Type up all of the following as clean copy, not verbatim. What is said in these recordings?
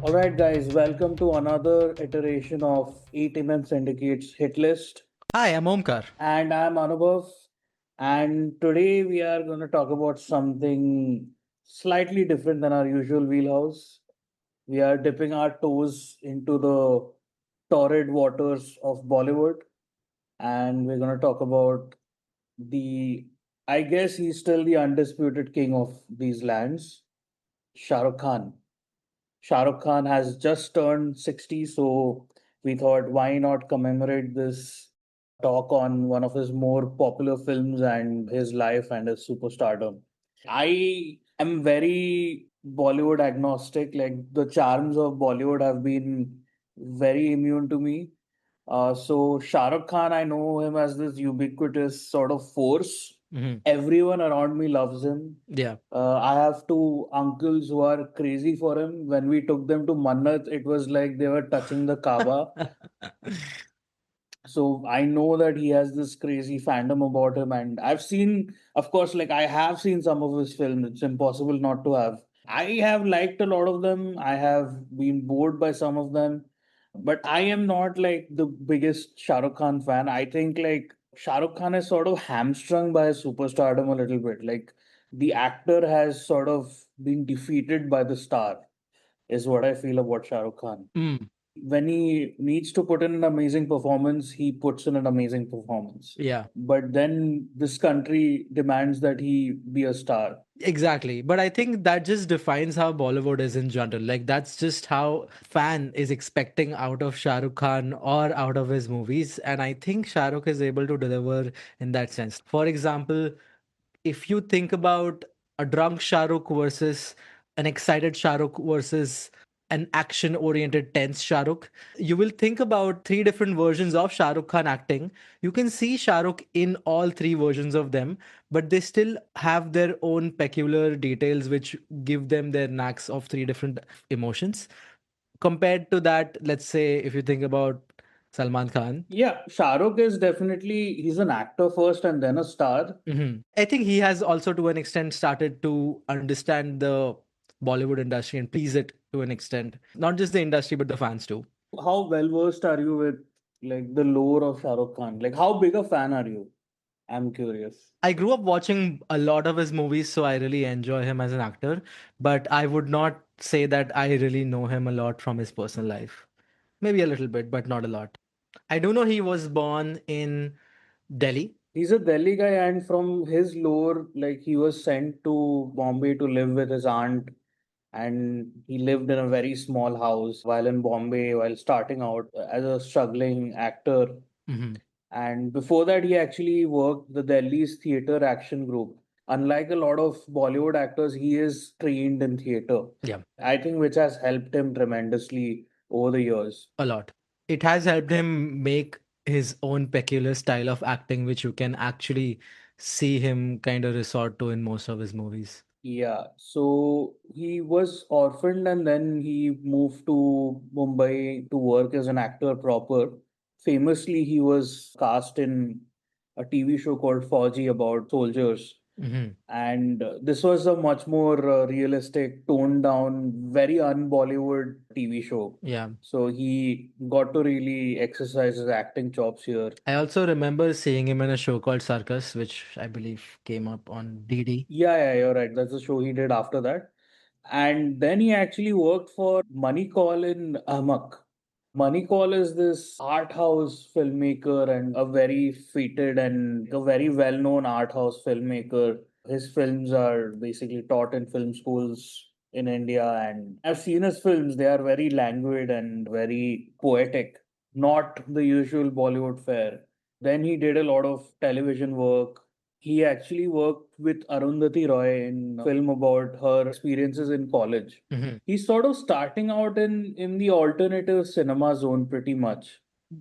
All right, guys, welcome to another iteration of ETMM Syndicate's Hitlist. Hi, I'm Omkar. And I'm Anubhav. And today we are going to talk about something slightly different than our usual wheelhouse. We are dipping our toes into the torrid waters of Bollywood. And we're going to talk about the, I guess he's still the undisputed king of these lands, Shah Rukh Khan. Shah Rukh Khan has just turned 60, so we thought why not commemorate this talk on one of his more popular films and his life and his superstardom. I am very Bollywood agnostic, like the charms of Bollywood have been very immune to me. So Shah Rukh Khan, I know him as this ubiquitous sort of force. Everyone around me loves him. Yeah. I have two uncles who are crazy for him. When we took them to Mannat, it was like they were touching the Kaaba. So I know that he has this crazy fandom about him, and I've seen, of course, like I have seen some of his films. It's impossible not to have. I have liked a lot of them. I have been bored by some of them, but I am not like the biggest Shah Rukh Khan fan. I think like Shah Rukh Khan is sort of hamstrung by his superstardom a little bit. Like the actor has sort of been defeated by the star, is what I feel about Shah Rukh Khan. Mm. When he needs to put in an amazing performance, he puts in an amazing performance. Yeah. But then this country demands that he be a star. Exactly. But I think that just defines how Bollywood is in general. Like that's just how fan is expecting out of Shah Rukh Khan or out of his movies. And I think Shah Rukh is able to deliver in that sense. For example, if you think about a drunk Shah Rukh versus an excited Shah Rukh versus an action oriented tense Shah Rukh, you will think about three different versions of Shah Rukh Khan acting. You can see Shah Rukh in all three versions of them, but they still have their own peculiar details which give them their knacks of three different emotions. Compared to that, let's say if you think about Salman Khan. Yeah, Shah Rukh is definitely, he's an actor first and then a star. I think he has also, to an extent, started to understand the Bollywood industry and please it to an extent. Not just the industry, but the fans too. How well versed are you with like the lore of Shah Rukh Khan? Like how big a fan are you? I'm curious. I grew up watching a lot of his movies, so I really enjoy him as an actor. But I would not say that I really know him a lot from his personal life. Maybe a little bit, but not a lot. I do know he was born in Delhi. He's a Delhi guy, and from his lore, like he was sent to Bombay to live with his aunt, and he lived in a very small house while in Bombay, while starting out as a struggling actor. hmm And before that, he actually worked the Delhi's theater action group. Unlike a lot of Bollywood actors, he is trained in theater. Yeah, I think which has helped him tremendously over the years. a lot. It has helped him make his own peculiar style of acting, which you can actually see him kind of resort to in most of his movies. Yeah, so he was orphaned and then he moved to Mumbai to work as an actor proper. Famously, he was cast in a TV show called Fauji about soldiers. hmm And this was a much more realistic, toned down, very un-Bollywood TV show. Yeah. So he got to really exercise his acting chops here. I also remember seeing him in a show called Circus, which I believe came up on DD. Yeah, you're right. That's the show he did after that. And then he actually worked for Money Call in Ahmak. Money Call is this art house filmmaker and a very feted and a very well known art house filmmaker. His films are basically taught in film schools in India, and I've seen his films. They are very languid and very poetic, not the usual Bollywood fare. Then he did a lot of television work. He actually worked with Arundhati Roy in a film about her experiences in college. He's sort of starting out in the alternative cinema zone pretty much.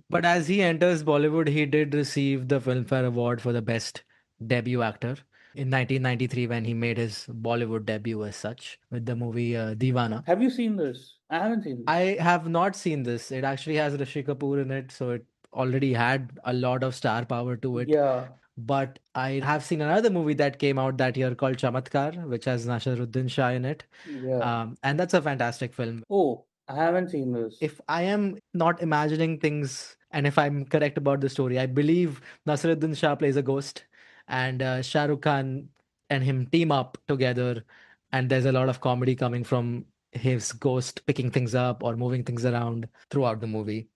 But as he enters Bollywood, he did receive the Filmfare Award for the Best Debut Actor in 1993 when he made his Bollywood debut as such with the movie Deewana. Have you seen this? I haven't seen this. I have not seen this. It actually has Rishi Kapoor in it, so it already had a lot of star power to it. Yeah. But I have seen another movie that came out that year called Chamatkar, which has Nasruddin Shah in it. Yeah. And that's a fantastic film. Oh, I haven't seen this. If I am not imagining things, and if I'm correct about the story, I believe Nasruddin Shah plays a ghost, and Shah Rukh Khan and him team up together, and there's a lot of comedy coming from his ghost picking things up or moving things around throughout the movie.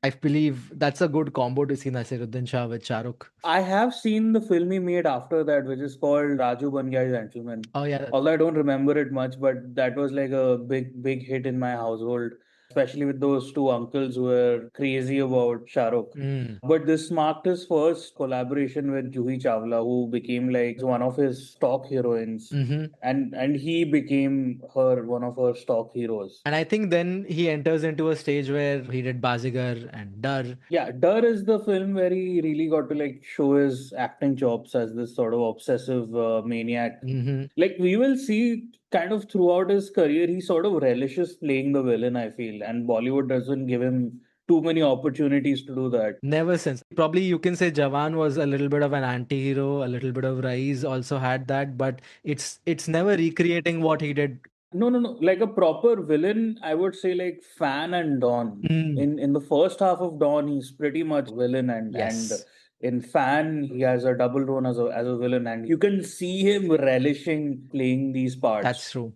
I believe that's a good combo to see Nasruddin Shah with Shah Rukh. I have seen the film he made after that, which is called Raju Ban Gaya Gentleman. Oh yeah. Although I don't remember it much, but that was like a big hit in my household, especially with those two uncles who were crazy about Shah Rukh. Mm. But this marked his first collaboration with Juhi Chawla, who became like one of his stock heroines. Hmm. And he became her one of her stock heroes. And I think then he enters into a stage where he did Bazigar and Dar. Yeah, Dar is the film where he really got to like show his acting chops as this sort of obsessive maniac. Hmm. Like we will see kind of throughout his career, he sort of relishes playing the villain, I feel, and Bollywood doesn't give him too many opportunities to do that. Never since. Probably you can say Jawan was a little bit of an anti-hero, a little bit of Rise also had that, but it's never recreating what he did. No, no, no. Like a proper villain, I would say like Fan and Dawn. Mm. In the first half of Dawn, he's pretty much villain, and Yes, in Fan, he has a double role as a villain, and you can see him relishing playing these that's parts. true.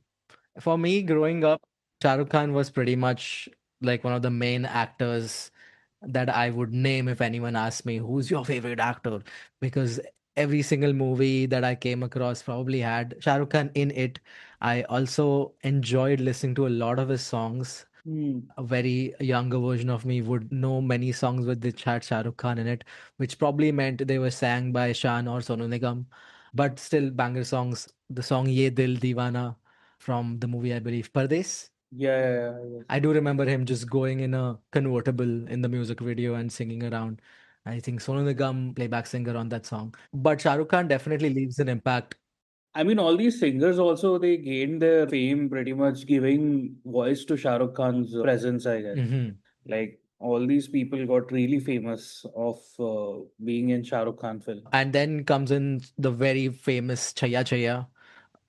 For me, growing up, Shah Rukh Khan was pretty much like one of the main actors that I would name if anyone asked me, who's your favorite actor? Because every single movie that I came across probably had Shah Rukh Khan in it. I also enjoyed listening to a lot of his songs. Hmm. A very younger version of me would know many songs with which had Shah Rukh Khan in it, which probably meant they were sang by Shan or Sonu Nigam, but still banger songs. The song Ye Dil Deewana from the movie, I believe, Pardes. Yeah, yeah, yeah, yes. I do remember him just going in a convertible in the music video and singing around. I think Sonu Nigam, playback singer on that song. But Shah Rukh Khan definitely leaves an impact. I mean, all these singers also they gained their fame pretty much giving voice to Shah Rukh Khan's presence, I guess. Hmm. Like all these people got really famous of being in Shah Rukh Khan film. And then comes in the very famous Chaya Chaya,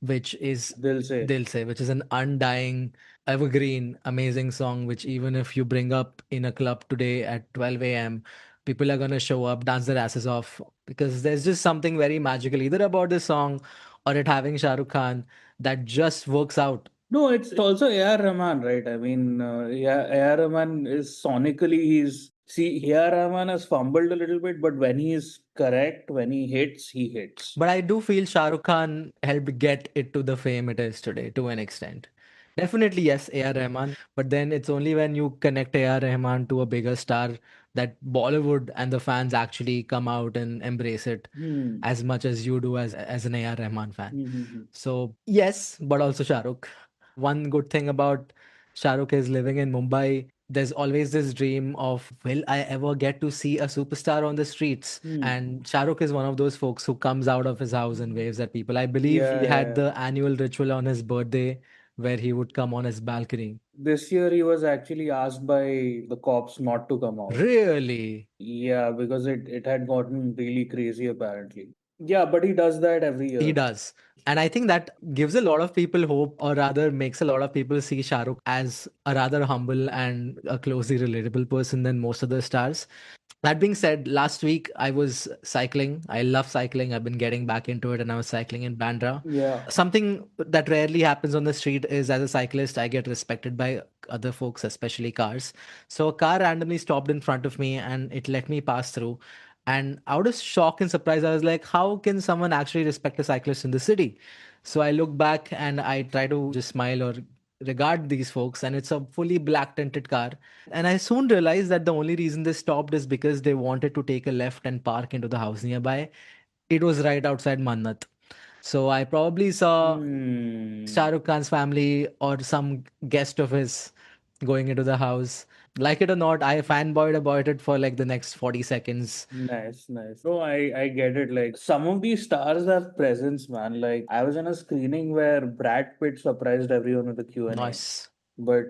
which is They'll say, Dil Se, which is an undying, evergreen, amazing song, which even if you bring up in a club today at 12 a.m., people are going to show up, dance their asses off, because there's just something very magical either about this song or it having Shah Rukh Khan that just works out. no, it's also A.R. Rahman, right? I mean, yeah, A.R. Rahman is sonically, A.R. Rahman has fumbled a little bit, but when he is correct, when he hits, he hits. But I do feel Shah Rukh Khan helped get it to the fame it is today to an extent. Definitely, yes, A.R. Rahman. But then it's only when you connect A.R. Rahman to a bigger star that Bollywood and the fans actually come out and embrace it Hmm. as much as you do as an A.R. Rahman fan. Hmm, hmm, hmm. So, yes, but also Shah Rukh. One good thing about Shah Rukh is living in Mumbai. There's always this dream of, will I ever get to see a superstar on the streets? Hmm. And Shah Rukh is one of those folks who comes out of his house and waves at people. I believe Yeah, he yeah, had yeah. the annual ritual on his birthday where he would come on his balcony. This year he was actually asked by the cops not to come out. Really? Yeah, because it had gotten really crazy apparently. Yeah, but he does that every He year. does. And I think that gives a lot of people hope, or rather makes a lot of people see Shah Rukh as a rather humble and a closely relatable person than most of the stars. That being said, last week I was cycling. I love cycling. I've been getting back into it and I was cycling in Bandra. Yeah. Something that rarely happens on the street is as a cyclist, I get respected by other folks, especially cars. So a car randomly stopped in front of me and it let me pass through. And out of shock and surprise, I was like, how can someone actually respect a cyclist in the city? So I look back and I try to just smile or regard these folks, and it's a fully black tinted car. And I soon realized that the only reason they stopped is because they wanted to take a left and park into the house nearby. It was right outside Mannat. So I probably saw Shah Hmm. Rukh Khan's family or some guest of his going into the house. Like it or not, I fanboyed about it for like the next 40 seconds. Nice, nice. No, I get it. Like some of these stars have presence, man. Like I was in a screening where Brad Pitt surprised everyone with a Q&A. Nice. But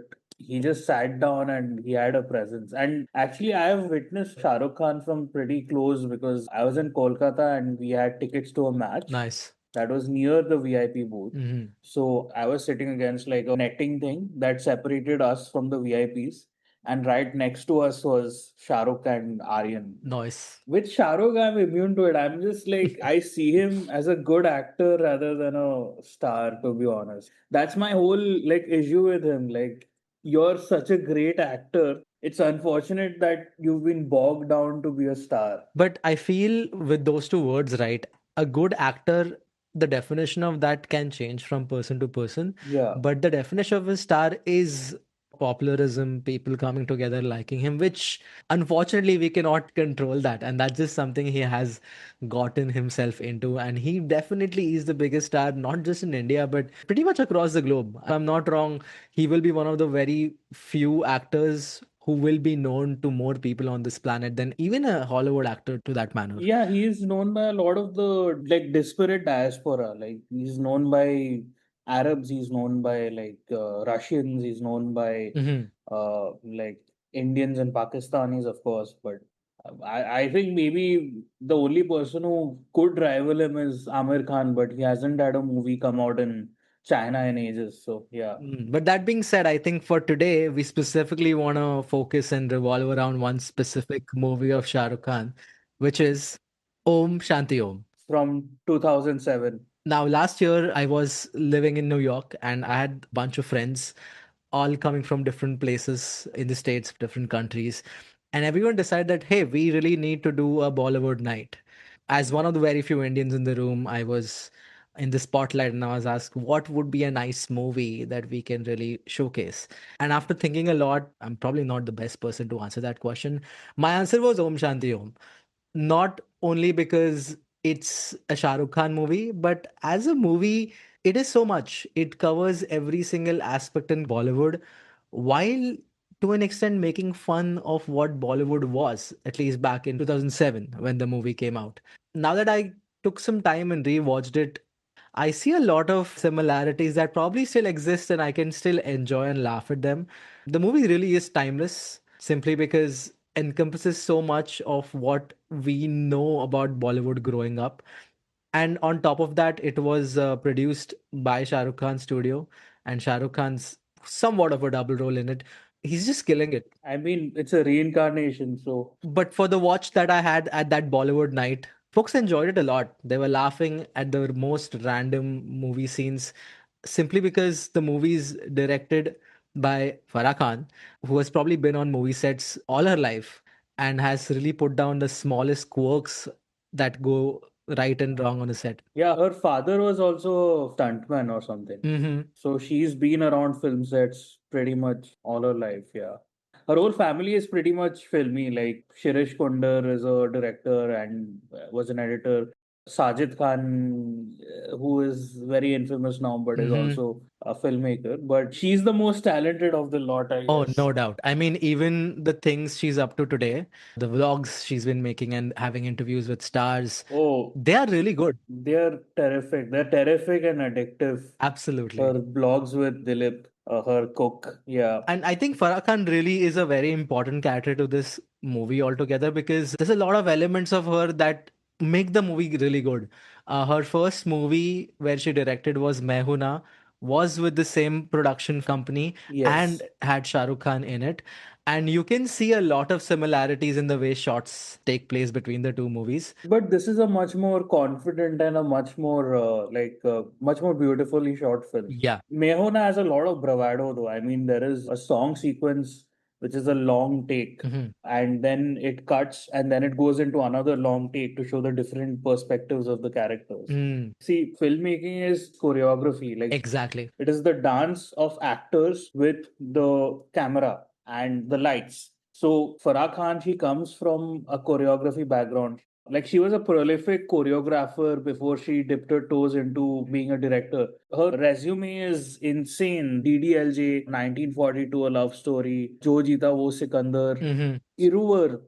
he just sat down and he had a presence. And actually, I have witnessed Shah Rukh Khan from pretty close because I was in Kolkata and we had tickets to a match Nice. that was near the VIP booth. Hmm. So I was sitting against like a netting thing that separated us from the VIPs. And right next to us was Shah Rukh and Aryan. Nice. With Shah Rukh, I'm immune to it. I'm just like, I see him as a good actor rather than a star, to be honest. That's my whole like issue with him. Like, you're such a great actor. It's unfortunate that you've been bogged down to be a star. But I feel with those two words, right? A good actor, the definition of that can change from person to person. Yeah. But the definition of a star is popularism, people coming together liking him, which unfortunately we cannot control that. And that's just something he has gotten himself into. And he definitely is the biggest star, not just in India, but pretty much across the globe. If I'm not wrong, he will be one of the very few actors who will be known to more people on this planet than even a Hollywood actor to that manner. Yeah, he is known by a lot of the like disparate diaspora. Like he's known by Arabs, he's known by like Russians, he's known by Hmm. like Indians and Pakistanis, of course. But I think maybe the only person who could rival him is Amir Khan, but he hasn't had a movie come out in China in ages. So yeah. But that being said, I think for today, we specifically want to focus and revolve around one specific movie of Shah Rukh Khan, which is Om Shanti Om. From 2007. Now, last year, I was living in New York and I had a bunch of friends all coming from different places in the States, different countries. And everyone decided that, hey, we really need to do a Bollywood night. As one of the very few Indians in the room, I was in the spotlight and I was asked, what would be a nice movie that we can really showcase? And after thinking a lot, I'm probably not the best person to answer that question. My answer was Om Shanti Om. Not only because it's a Shah Rukh Khan movie, but as a movie, it is so much. It covers every single aspect in Bollywood while to an extent making fun of what Bollywood was, at least back in 2007 when the movie came out. Now that I took some time and rewatched it, I see a lot of similarities that probably still exist and I can still enjoy and laugh at them. The movie really is timeless simply because encompasses so much of what we know about Bollywood growing up. And on top of that, it was produced by Shah Rukh Khan's studio, and Shah Rukh Khan's somewhat of a double role in it. He's just killing it. I mean, it's a reincarnation. So But for the watch that I had at that Bollywood night, folks enjoyed it a lot. They were laughing at the most random movie scenes simply because the movie's directed by Farah Khan, who has probably been on movie sets all her life and has really put down the smallest quirks that go right and wrong on a set. yeah, her father was also a stuntman or something. Hmm. So she's been around film sets pretty much all her life. Yeah. Her whole family is pretty much filmy. Like Shirish Kondar is a director and was an editor. Sajid Khan, who is very infamous now, but is Hmm. also a filmmaker. But she's the most talented of the lot, I Oh, guess. no doubt. I mean, even the things she's up to today, the vlogs she's been making and having interviews with stars, Oh, they are really good. they're terrific. They're terrific and addictive. Her Absolutely. blogs with Dilip, her cook. Yeah. And I think Farah Khan really is a very important character to this movie altogether because there's a lot of elements of her that make the movie really good. Her first movie where she directed was Mehuna, was with the same production company and Yes. had Shah Rukh Khan in it. And you can see a lot of similarities in the way shots take place between the two movies. But this is a much more confident and a much more much more beautifully shot film. Yeah. Mehona has a lot of bravado though. I mean, there is a song sequence which is a long take, Mhm. and then it cuts and then it goes into another long take to show the different perspectives of the characters. Mm, See, filmmaking is choreography. Like exactly. it is the dance of actors with the camera and the lights. So Farah Khan, she comes from a choreography background. Like she was a prolific choreographer before she dipped her toes into being a director. Her resume is insane. DDLJ, 1942, A Love Story, Jo Jeeta Wo Sikandar, Hmm. Iruvar,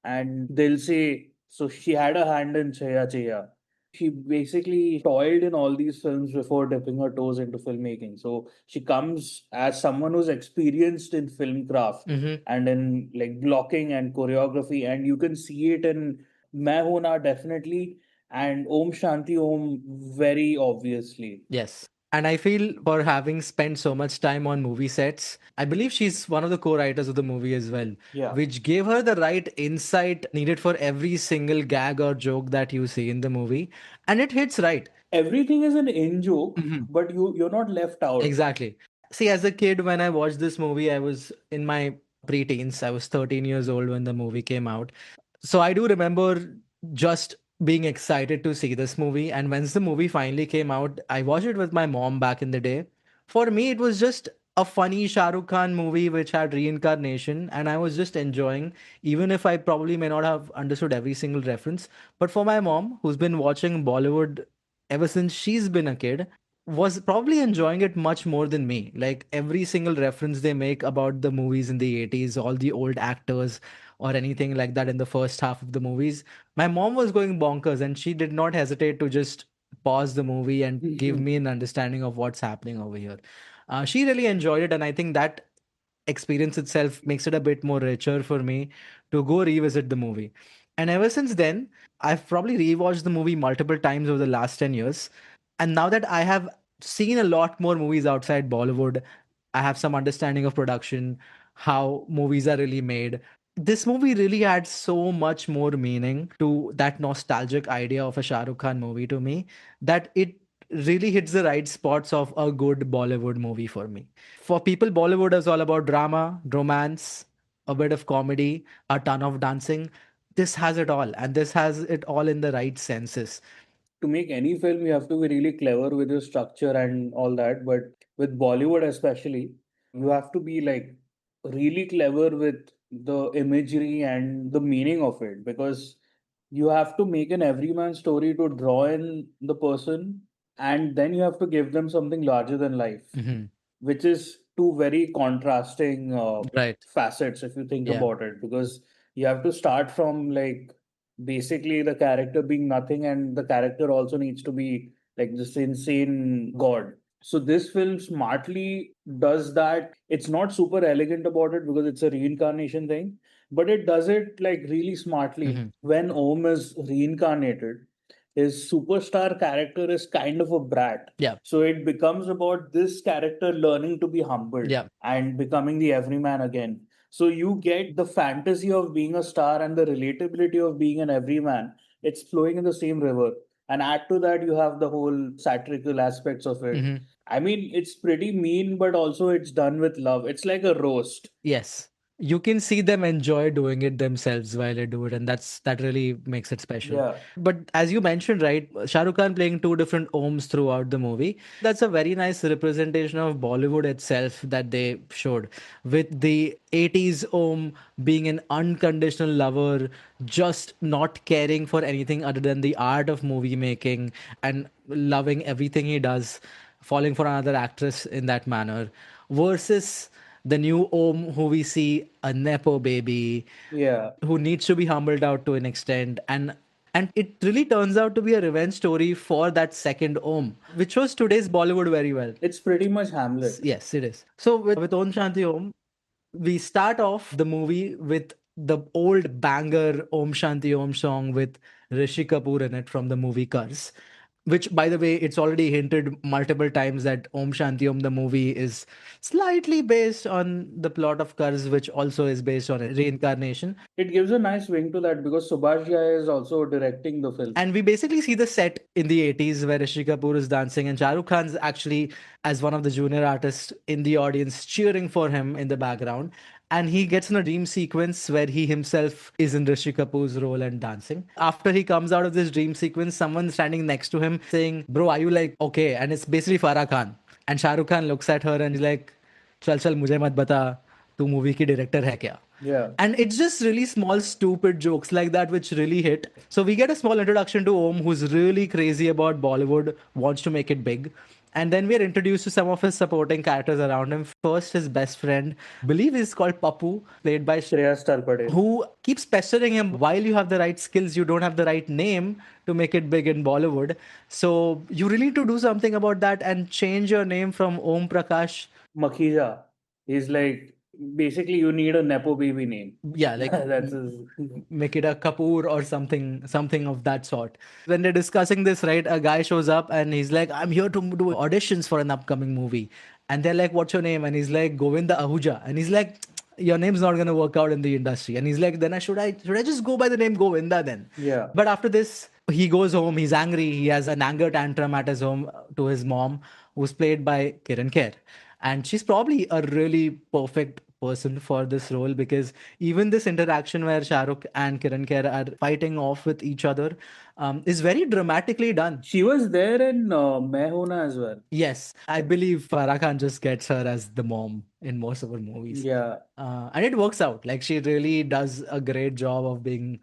and Dil Se. So she had a hand in Chaya Chaya. She basically toiled in all these films before dipping her toes into filmmaking. So she comes as someone who's experienced in film craft and in like blocking and choreography, and you can see it in Main Hoon Na definitely, and Om Shanti Om very obviously. Yes. And I feel for having spent so much time on movie sets, I believe she's one of the co-writers of the movie as well, Yeah. which gave her the right insight needed for every single gag or joke that you see in the movie. And it hits right. Everything is an in joke, Mhm. but you're not left out. Exactly. See, as a kid, when I watched this movie, I was in my preteens. I was 13 years old when the movie came out. So I do remember just being excited to see this movie. And once the movie finally came out, I watched it with my mom back in the day. For me, it was just a funny Shah Rukh Khan movie which had reincarnation, and I was just enjoying, even if I probably may not have understood every single reference. But for my mom, who's been watching Bollywood ever since she's been a kid, was probably enjoying it much more than me. Like every single reference they make about the movies in the 80s, all the old actors or anything like that in the first half of the movies, my mom was going bonkers and she did not hesitate to just pause the movie and give me an understanding of what's happening over here. She really enjoyed it, and I think that experience itself makes it a bit more richer for me to go revisit the movie. And ever since then, I've probably rewatched the movie multiple times over the last 10 years. And now that I have seen a lot more movies outside Bollywood, I have some understanding of production, how movies are really made. This movie really adds so much more meaning to that nostalgic idea of a Shah Rukh Khan movie to me that it really hits the right spots of a good Bollywood movie for me. For people, Bollywood is all about drama, romance, a bit of comedy, a ton of dancing. This has it all, and this has it all in the right senses. To make any film, you have to be really clever with your structure and all that. But with Bollywood, especially, you have to be like really clever with the imagery and the meaning of it because you have to make an everyman story to draw in the person, and then you have to give them something larger than life, Mhm. which is two very contrasting Right. facets if you think Yeah. about it, because you have to start from like basically the character being nothing, and the character also needs to be like this insane god. So this film smartly does that. It's not super elegant about it because it's a reincarnation thing, but it does it like really smartly. Mhm. When Om is reincarnated, his superstar character is kind of a brat. Yeah. So it becomes about this character learning to be humbled Yeah. and becoming the everyman again. So you get the fantasy of being a star and the relatability of being an everyman. It's flowing in the same river. And add to that, you have the whole satirical aspects of it. Mhm. I mean, it's pretty mean, but also it's done with love. It's like a roast. Yes. You can see them enjoy doing it themselves while they do it, and that really makes it special. Yeah. But as you mentioned, right, Shah Rukh Khan playing two different Oms throughout the movie, that's a very nice representation of Bollywood itself that they showed. With the 80s Om being an unconditional lover, just not caring for anything other than the art of movie making and loving everything he does, falling for another actress in that manner, versus the new Om who we see a Nepo baby Yeah. who needs to be humbled out to an extent, and it really turns out to be a revenge story for that second Om, which was today's Bollywood very well. It's pretty much Hamlet. Yes, it is. So with Om Shanti Om, we start off the movie with the old banger Om Shanti Om song with Rishi Kapoor in it from the movie Cars. Which, by the way, it's already hinted multiple times that Om Shanti Om, the movie, is slightly based on the plot of Cars, which also is based on a reincarnation. It gives a nice wing to that because Subhash Ghai is also directing the film. And we basically see the set in the 80s where Rishi Kapoor is dancing and Shah Rukh Khan's actually, as one of the junior artists in the audience, cheering for him in the background. And he gets in a dream sequence where he himself is in Rishi Kapoor's role and dancing. After he comes out of this dream sequence, someone standing next to him saying, "Bro, are you like okay?" And it's basically Farah Khan. And Shah Rukh Khan looks at her and he's like, "चल चल मुझे मत बता तू movie की director है क्या?" Yeah. And it's just really small, stupid jokes like that which really hit. So we get a small introduction to Om, who's really crazy about Bollywood, wants to make it big. And then we're introduced to some of his supporting characters around him. First, his best friend, believe he's called Papu, played by Shreyas Talpade. who keeps pestering him while you have the right skills, you don't have the right name to make it big in Bollywood. So you really need to do something about that and change your name from Om Prakash. Makhija. He's like, basically, you need a Nepo baby name. Yeah, like That's his. make it a Kapoor or something of that sort. When they're discussing this, right, a guy shows up and he's like, I'm here to do auditions for an upcoming movie. And they're like, what's your name? And he's like, Govinda Ahuja. And he's like, your name's not gonna work out in the industry. And he's like, then I should I just go by the name Govinda then? Yeah. But after this, he goes home, he's angry, he has an anger tantrum at his home to his mom, who's played by Kiran Kher. And she's probably a really perfect person for this role, because even this interaction where Shah Rukh and Kiran Kher are fighting off with each other is very dramatically done. She was there in Main Hoon Na as well. Yes, I believe Farah Khan just gets her as the mom in most of her movies. Yeah. And it works out. Like, she really does a great job of being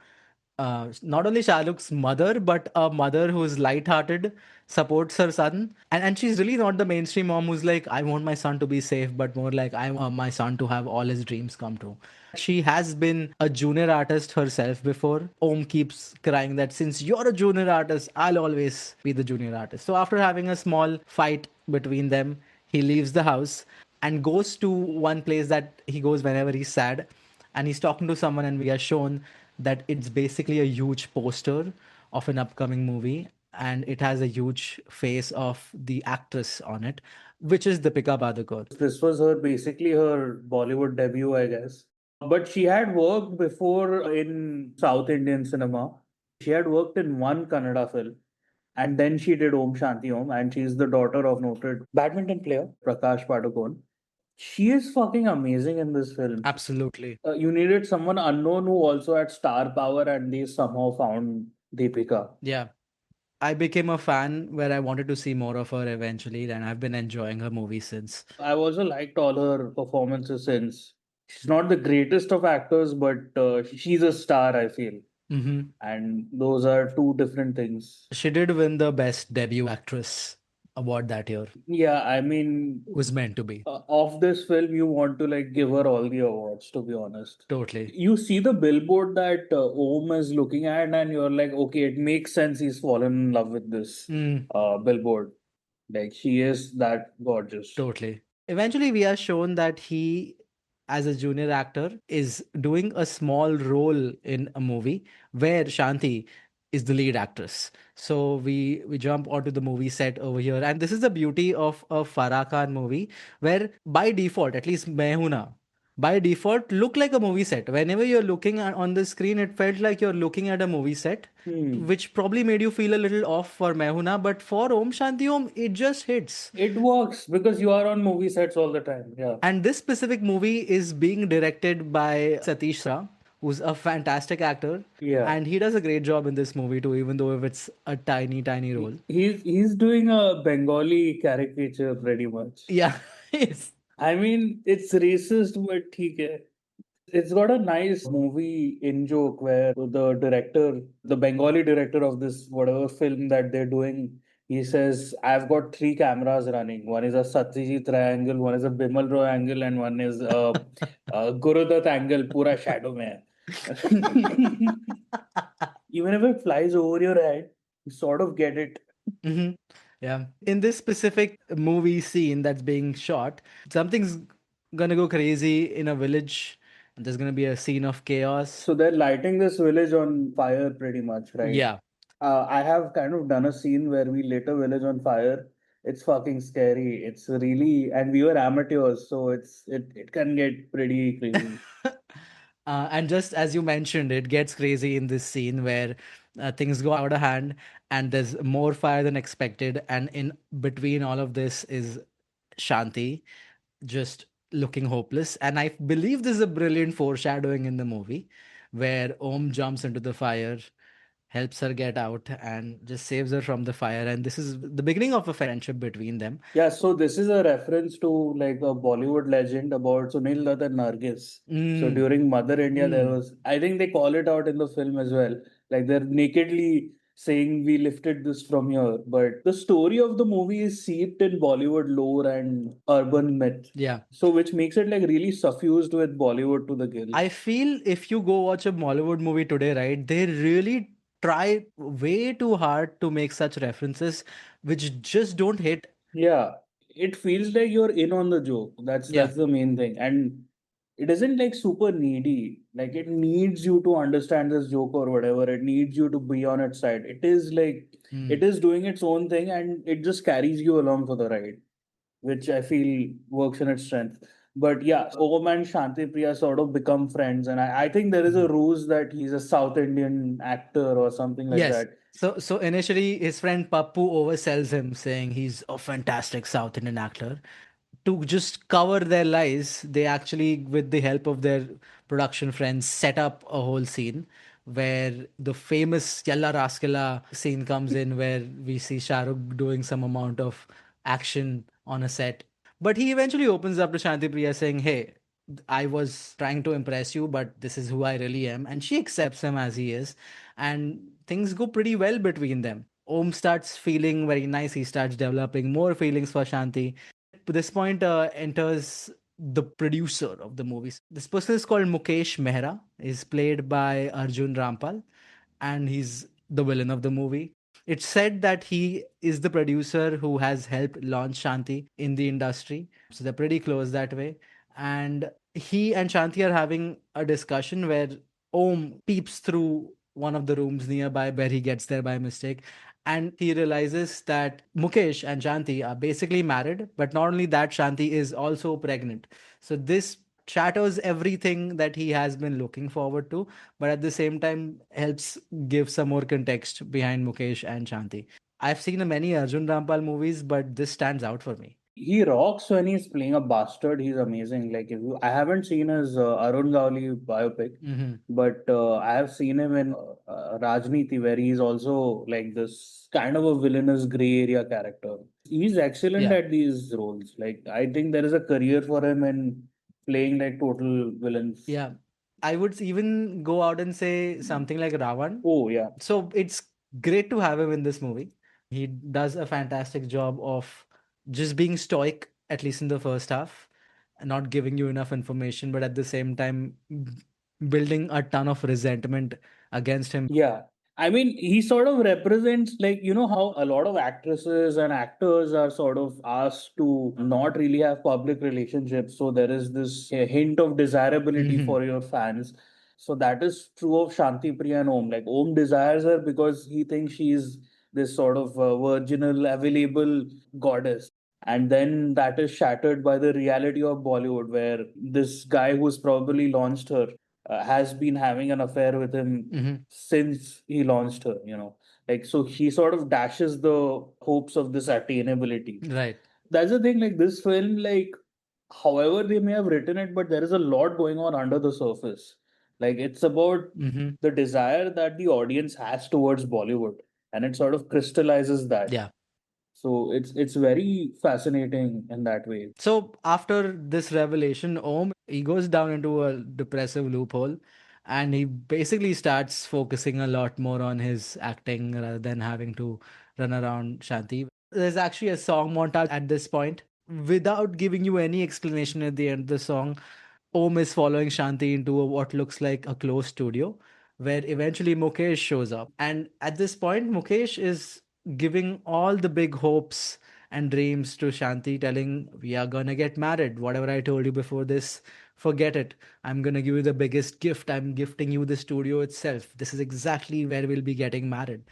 not only Shah Rukh's mother, but a mother who's light-hearted, supports her son, and she's really not the mainstream mom who's like, I want my son to be safe, but more like, I want my son to have all his dreams come true. She has been a junior artist herself before. Om keeps crying that since you're a junior artist, I'll always be the junior artist. So after having a small fight between them, he leaves the house and goes to one place that he goes whenever he's sad, and he's talking to someone, and we are shown that it's basically a huge poster of an upcoming movie, and it has a huge face of the actress on it, which is Deepika Padukone. This was her basically her Bollywood debut, I guess. But she had worked before in South Indian cinema. She had worked in one Kannada film, and then she did Om Shanti Om, and she's the daughter of noted badminton player Prakash Padukone. She is fucking amazing in this film. Absolutely. You needed someone unknown who also had star power, and they somehow found Deepika. Yeah. I became a fan where I wanted to see more of her eventually, and I've been enjoying her movies since. I've also liked all her performances since. She's not the greatest of actors, but she's a star, I feel. Hmm. And those are two different things. She did win the Best Debut Actress award that year. Yeah, I mean, Was meant to be. of this film, you want to like give her all the awards, to be honest. Totally. You see the billboard that Om is looking at, and you're like, okay, it makes sense he's fallen in love with this Mm. billboard. Like, she is that gorgeous. Totally. Eventually, we are shown that he, as a junior actor, is doing a small role in a movie where Shanti is the lead actress. So we jump onto the movie set over here, and this is the beauty of a Farah Khan movie, where by default, at least Main Hoon Na, by default, look like a movie set. Whenever you're looking on the screen, it felt like you're looking at a movie set, which probably made you feel a little off for Main Hoon Na, but for Om Shanti Om, it just hits. It works because you are on movie sets all the time. Yeah. And this specific movie is being directed by Satish Shah, who's a fantastic actor. Yeah. And he does a great job in this movie too, even though if it's a tiny, tiny role. He's doing a Bengali caricature pretty much. Yeah, yes. I mean, it's racist, but theek hai. It's got a nice movie in joke where the director, the Bengali director of this whatever film that they're doing, he says, I've got three cameras running. One is a Satyajit triangle, one is a Bimal Roy angle, and one is a Gurudat angle, pura shadow mein hai." Even if it flies over your head, you sort of get it. Hmm. Yeah. In this specific movie scene that's being shot, something's gonna go crazy in a village. And there's gonna be a scene of chaos. So they're lighting this village on fire pretty much, right? Yeah. I have kind of done a scene where we lit a village on fire. It's fucking scary. It's really, and we were amateurs, so it can get pretty crazy. And just as you mentioned, it gets crazy in this scene where things go out of hand and there's more fire than expected. And in between all of this is Shanti just looking hopeless. And I believe this is a brilliant foreshadowing in the movie where Om jumps into the fire helps her get out and just saves her from the fire. And this is the beginning of a friendship between them. Yeah, so this is a reference to like a Bollywood legend about Sunil Dutt and Nargis. So Mm, during Mother India, there mm, was, I think they call it out in the film as well. Like they're nakedly saying we lifted this from here. But the story of the movie is seeped in Bollywood lore and urban myth. yeah. So which makes it like really suffused with Bollywood to the I gills. feel if you go watch a Bollywood movie today, right, they really try way too hard to make such references which just don't hit. Yeah, it feels like you're in on the joke. Yeah. That's the main thing. And it isn't like super needy. Like it needs you to understand this joke or whatever. It needs you to be on its side. It is like Mm. it is doing its own thing and it just carries you along for the ride, which I feel works in its strength. But yeah, Om and Shanti Priya sort of become friends, and I think there is a Mhm. ruse that he's a South Indian actor or something like Yes. that. So initially his friend Pappu oversells him saying he's a fantastic South Indian actor. To just cover their lies, they actually, with the help of their production friends, set up a whole scene where the famous Yalla Raskala scene comes in, where we see Shah Rukh doing some amount of action on a set. But he eventually opens up to Shanti Priya saying, "Hey, I was trying to impress you, but this is who I really am." And she accepts him as he is. And things go pretty well between them. Om starts feeling very nice. He starts developing more feelings for Shanti. This point enters the producer of the movies. This person is called Mukesh Mehra. Is played by Arjun Rampal, and he's the villain of the movie. It's said that he is the producer who has helped launch Shanti in the industry. So they're pretty close that way. And he and Shanti are having a discussion where Om peeps through one of the rooms nearby where he gets there by mistake. And he realizes that Mukesh and Shanti are basically married, but not only that, Shanti is also pregnant. So this shatters everything that he has been looking forward to, but at the same time helps give some more context behind Mukesh and Shanti. I've seen many Arjun Rampal movies, but this stands out for me. He rocks when he's playing a bastard. He's amazing. Like if you, I haven't seen his Arun Gowli biopic, Hmm. but I have seen him in Rajniti, where he's also like this kind of a villainous gray area character. He's excellent Yeah. at these roles. Like I think there is a career for him in playing like total villains. Yeah. I would even go out and say something like Ravan. Oh yeah, So it's great to have him in this movie. He does a fantastic job of just being stoic, at least in the first half, and not giving you enough information, but at the same time, building a ton of resentment against him. yeah. I mean, he sort of represents, like, you know, how a lot of actresses and actors are sort of asked to not really have public relationships. So there is this hint of desirability Mhm. for your fans. So that is true of Shanti Priya and Om. Like, Om desires her because he thinks she's this sort of virginal, available goddess. And then that is shattered by the reality of Bollywood, where this guy who's probably launched her has been having an affair with him Mhm. since he launched her, you know. Like, so he sort of dashes the hopes of this attainability. Right. That's the thing, like, this film, like, however they may have written it, but there is a lot going on under the surface. Like, it's about Hmm. the desire that the audience has towards Bollywood, and it sort of crystallizes that. Yeah. So it's very fascinating in that way. So after this revelation, Om he goes down into a depressive loophole, and he basically starts focusing a lot more on his acting rather than having to run around Shanti. There's actually a song montage at this point. Without giving you any explanation at the end of the song, Om is following Shanti into what looks like a closed studio, where eventually Mukesh shows up. And at this point, Mukesh is giving all the big hopes and dreams to Shanti, telling, "We are gonna get married. Whatever I told you before this, forget it. I'm gonna give you the biggest gift. I'm gifting you the studio itself. This is exactly where we'll be getting married."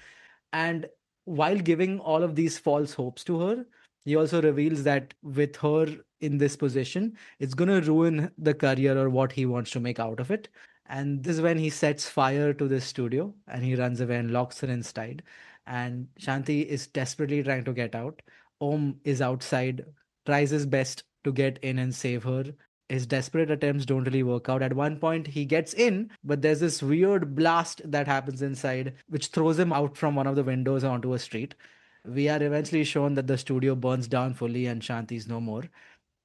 And while giving all of these false hopes to her, he also reveals that with her in this position, it's going to ruin the career or what he wants to make out of it. And this is when he sets fire to this studio and he runs away and locks her inside. And Shanti is desperately trying to get out. Om is outside, tries his best to get in and save her. His desperate attempts don't really work out. At one point, he gets in, but there's this weird blast that happens inside, which throws him out from one of the windows onto a street. We are eventually shown that the studio burns down fully and Shanti's no more.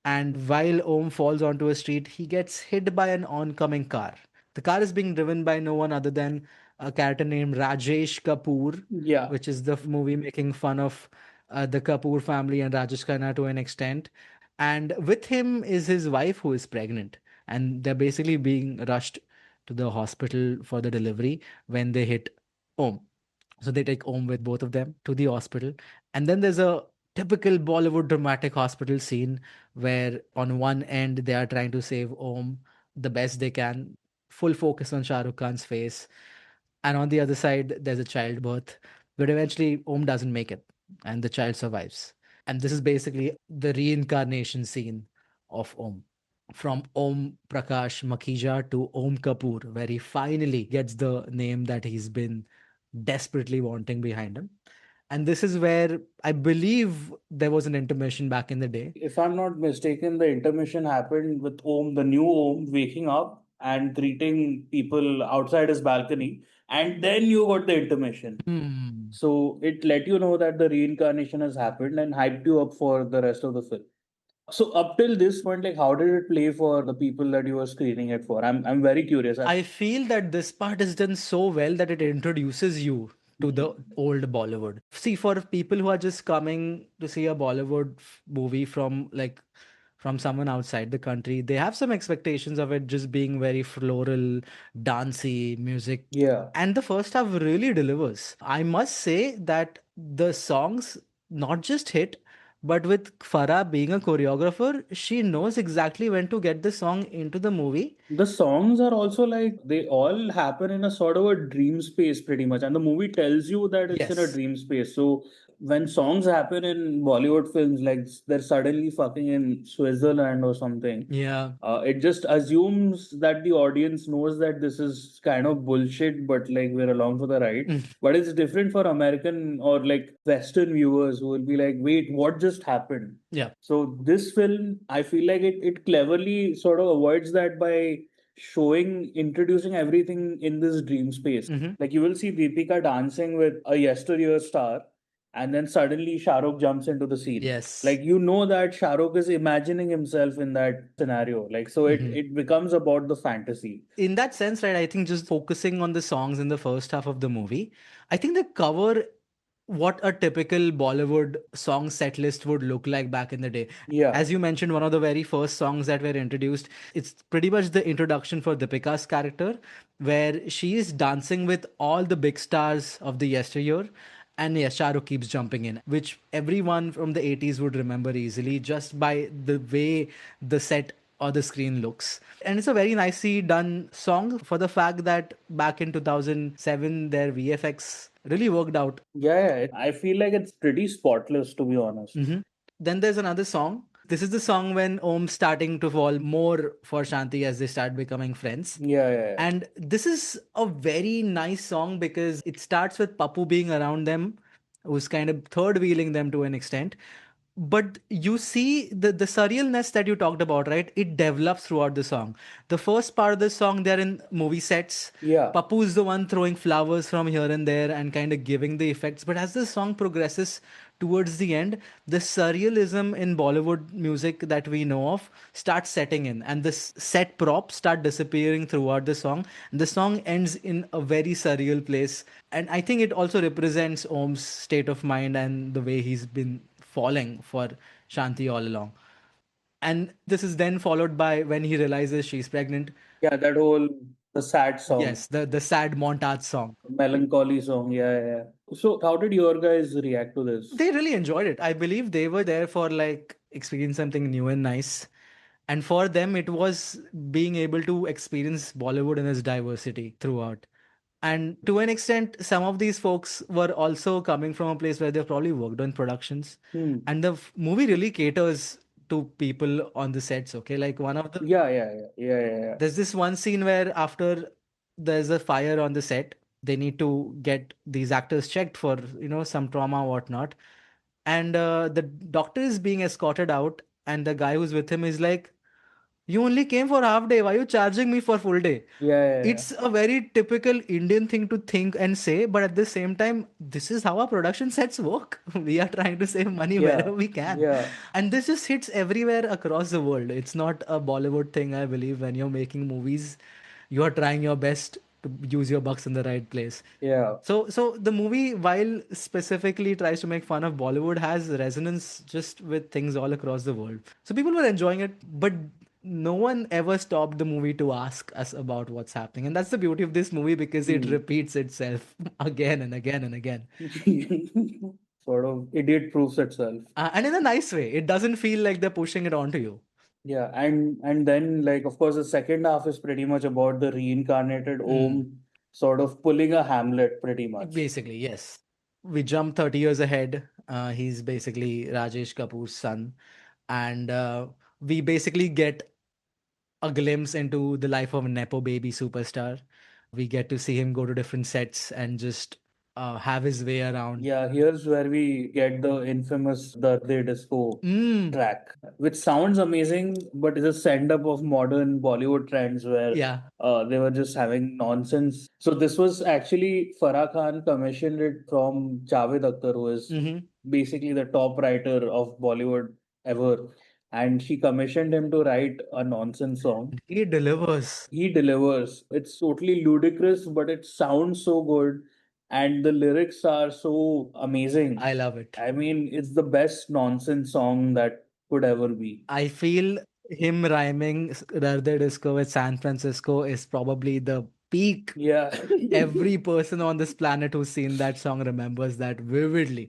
And while Om falls onto a street, he gets hit by an oncoming car. The car is being driven by no one other than a character named Rajesh Kapoor, Yeah. which is the movie making fun of the Kapoor family and Rajesh Khanna to an extent. And with him is his wife who is pregnant. And they're basically being rushed to the hospital for the delivery when they hit Om. So they take Om with both of them to the hospital. And then there's a typical Bollywood dramatic hospital scene where on one end they are trying to save Om the best they can, full focus on Shah Rukh Khan's face. And on the other side, there's a childbirth, but eventually Om doesn't make it and the child survives. And this is basically the reincarnation scene of Om. From Om Prakash Makhija to Om Kapoor, where he finally gets the name that he's been desperately wanting behind him. And this is where I believe there was an intermission back in the day. If I'm not mistaken, the intermission happened with Om, the new Om, waking up and greeting people outside his balcony, and then you got the intermission. Hmm. So it let you know that the reincarnation has happened and hyped you up for the rest of the film. So up till this point, like how did it play for the people that you were screening it for? I'm very curious. I feel that this part is done so well that it introduces you to the old Bollywood. See, for people who are just coming to see a Bollywood movie from from someone outside the country, they have some expectations of it just being very floral, dancey music. Yeah. And the first half really delivers. I must say that the songs not just hit, but with Farah being a choreographer, she knows exactly when to get the song into the movie. The songs are also like they all happen in a sort of a dream space pretty much, and the movie tells you that it's in a Yes. dream space. So when songs happen in Bollywood films, like they're suddenly fucking in Switzerland or something, Yeah. it just assumes that the audience knows that this is kind of bullshit, but like we're along for the ride. Mm. But it's different for American or like Western viewers who will be like, wait, what just happened? Yeah. So this film, I feel like it cleverly sort of avoids that by introducing everything in this dream space. Mhm. Like you will see Deepika dancing with a yesteryear star, and then suddenly Shah Rukh jumps into the scene. Yes. Like you know that Shah Rukh is imagining himself in that scenario. Like so, Mhm. it becomes about the fantasy. In that sense, right, I think just focusing on the songs in the first half of the movie, I think they cover what a typical Bollywood song set list would look like back in the day. Yeah. As you mentioned, one of the very first songs that were introduced, it's pretty much the introduction for Deepika's character, where she is dancing with all the big stars of the yesteryear. And yes, Shah Rukh keeps jumping in, which everyone from the 80s would remember easily just by the way the set or the screen looks. And it's a very nicely done song for the fact that back in 2007, their VFX really worked out. Yeah, yeah. I feel like it's pretty spotless to be honest. Mhm. Then there's another song. This is the song when Om's starting to fall more for Shanti as they start becoming friends. Yeah, yeah, yeah. And this is a very nice song because it starts with Papu being around them, who's kind of third wheeling them to an extent. But you see the surrealness that you talked about, right? It develops throughout the song. The first part of the song, they're in movie sets. Yeah. Papu's the one throwing flowers from here and there and kind of giving the effects. But as the song progresses towards the end, the surrealism in Bollywood music that we know of starts setting in, and the set props start disappearing throughout the song. The song ends in a very surreal place, and I think it also represents Om's state of mind and the way he's been falling for Shanti all along. And this is then followed by when he realizes she's pregnant. Yeah, that whole the sad song. Yes, the sad montage song. Melancholy song. Yeah, yeah, yeah. So how did your guys react to this? They really enjoyed it. I believe they were there for like experience something new and nice. And for them, it was being able to experience Bollywood in its diversity throughout. And to an extent, some of these folks were also coming from a place where they've probably worked on productions. Hmm. And the movie really caters to people on the sets, okay? Like one of the Yeah, yeah, yeah, yeah, yeah, yeah. there's this one scene where after there's a fire on the set, they need to get these actors checked for, some trauma or whatnot. And the doctor is being escorted out, and the guy who's with him is like, You only came for half day. Why are you charging me for full day? Yeah, yeah, yeah. It's a very typical Indian thing to think and say, but at the same time, this is how our production sets work. We are trying to save money Yeah, wherever we can. yeah, And this just hits everywhere across the world. It's not a Bollywood thing, I believe. When you're making movies, you are trying your best to use your bucks in the right place. yeah. So the movie, while specifically tries to make fun of Bollywood, has resonance just with things all across the world. So people were enjoying it, but no one ever stopped the movie to ask us about what's happening. And that's the beauty of this movie because it Hmm. repeats itself again and again and again. Sort of idiot proofs itself. And in a nice way. It doesn't feel like they're pushing it onto you. Yeah, and then like of course the second half is pretty much about the reincarnated Mm. Om sort of pulling a Hamlet pretty much. Basically, yes. We jump 30 years ahead. He's basically Rajesh Kapoor's son. And we basically get a glimpse into the life of a Nepo baby superstar. We get to see him go to different sets and just have his way around. Yeah, here's where we get the infamous Darde Disco Mm, track, which sounds amazing, but is a send up of modern Bollywood trends where yeah. they were just having nonsense. So this was actually Farah Khan commissioned it from Javed Akhtar, who is Hmm. basically the top writer of Bollywood ever. And she commissioned him to write a nonsense song. He delivers. He delivers. It's totally ludicrous, but it sounds so good, and the lyrics are so amazing. I love it. I mean, it's the best nonsense song that could ever be. I feel him rhyming Rarde Disco with San Francisco is probably the peak. Yeah. Every person on this planet who's seen that song remembers that vividly.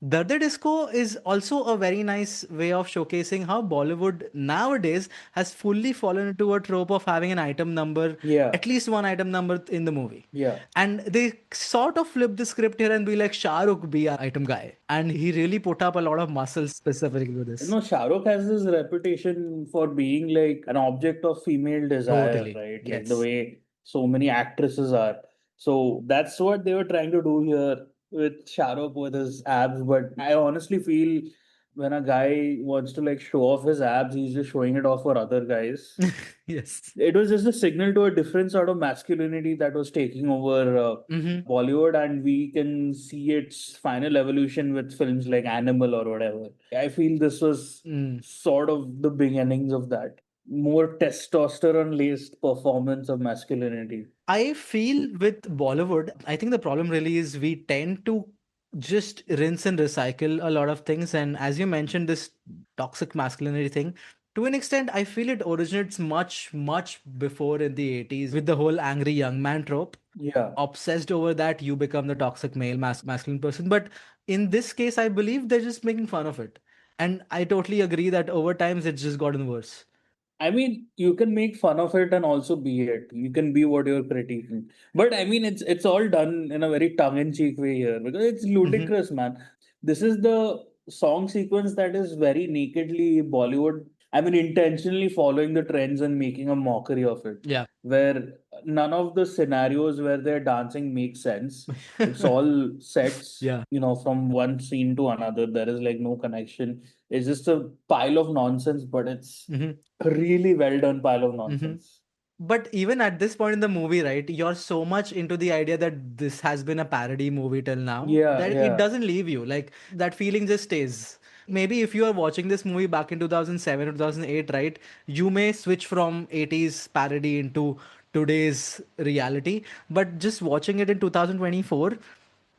Darde Disco is also a very nice way of showcasing how Bollywood nowadays has fully fallen into a trope of having an item number, Yeah. at least one item number in the movie. Yeah. And they sort of flip the script here and be like, Shah Rukh be our item guy. And he really put up a lot of muscles specifically with You this. know, Shah Rukh has this reputation for being like an object of female desire, Totally. right? Like the Yes. way so many actresses are. So that's what they were trying to do here with Shah Rukh with his abs. But I honestly feel when a guy wants to like show off his abs, he's just showing it off for other guys. Yes. It was just a signal to a different sort of masculinity that was taking over Hmm. Bollywood, and we can see its final evolution with films like Animal or whatever. I feel this was Mm. sort of the beginnings of that more testosterone laced performance of masculinity. I feel with Bollywood, I think the problem really is we tend to just rinse and recycle a lot of things. And as you mentioned, this toxic masculinity thing, to an extent, I feel it originates much, much before in the 80s with the whole angry young man trope. Yeah. Obsessed over that, you become the toxic male masculine person. But in this case, I believe they're just making fun of it. And I totally agree that over times it's just gotten worse. I mean, you can make fun of it and also be it. You can be what you're critiquing. But I mean, it's all done in a very tongue-in-cheek way here because it's Hmm. ludicrous, man. This is the song sequence that is very nakedly Bollywood. I mean, intentionally following the trends and making a mockery of it, Yeah. where none of the scenarios where they're dancing make sense. It's all sets, Yeah. from one scene to another. There is like no connection. It's just a pile of nonsense, but it's Hmm. a really well done pile of Hmm. nonsense. But even at this point in the movie, right, you're so much into the idea that this has been a parody movie till now Yeah, that it yeah, doesn't leave you. Like that feeling just stays. Maybe if you are watching this movie back in 2007 or 2008, right, you may switch from 80s parody into today's reality. But just watching it in 2024,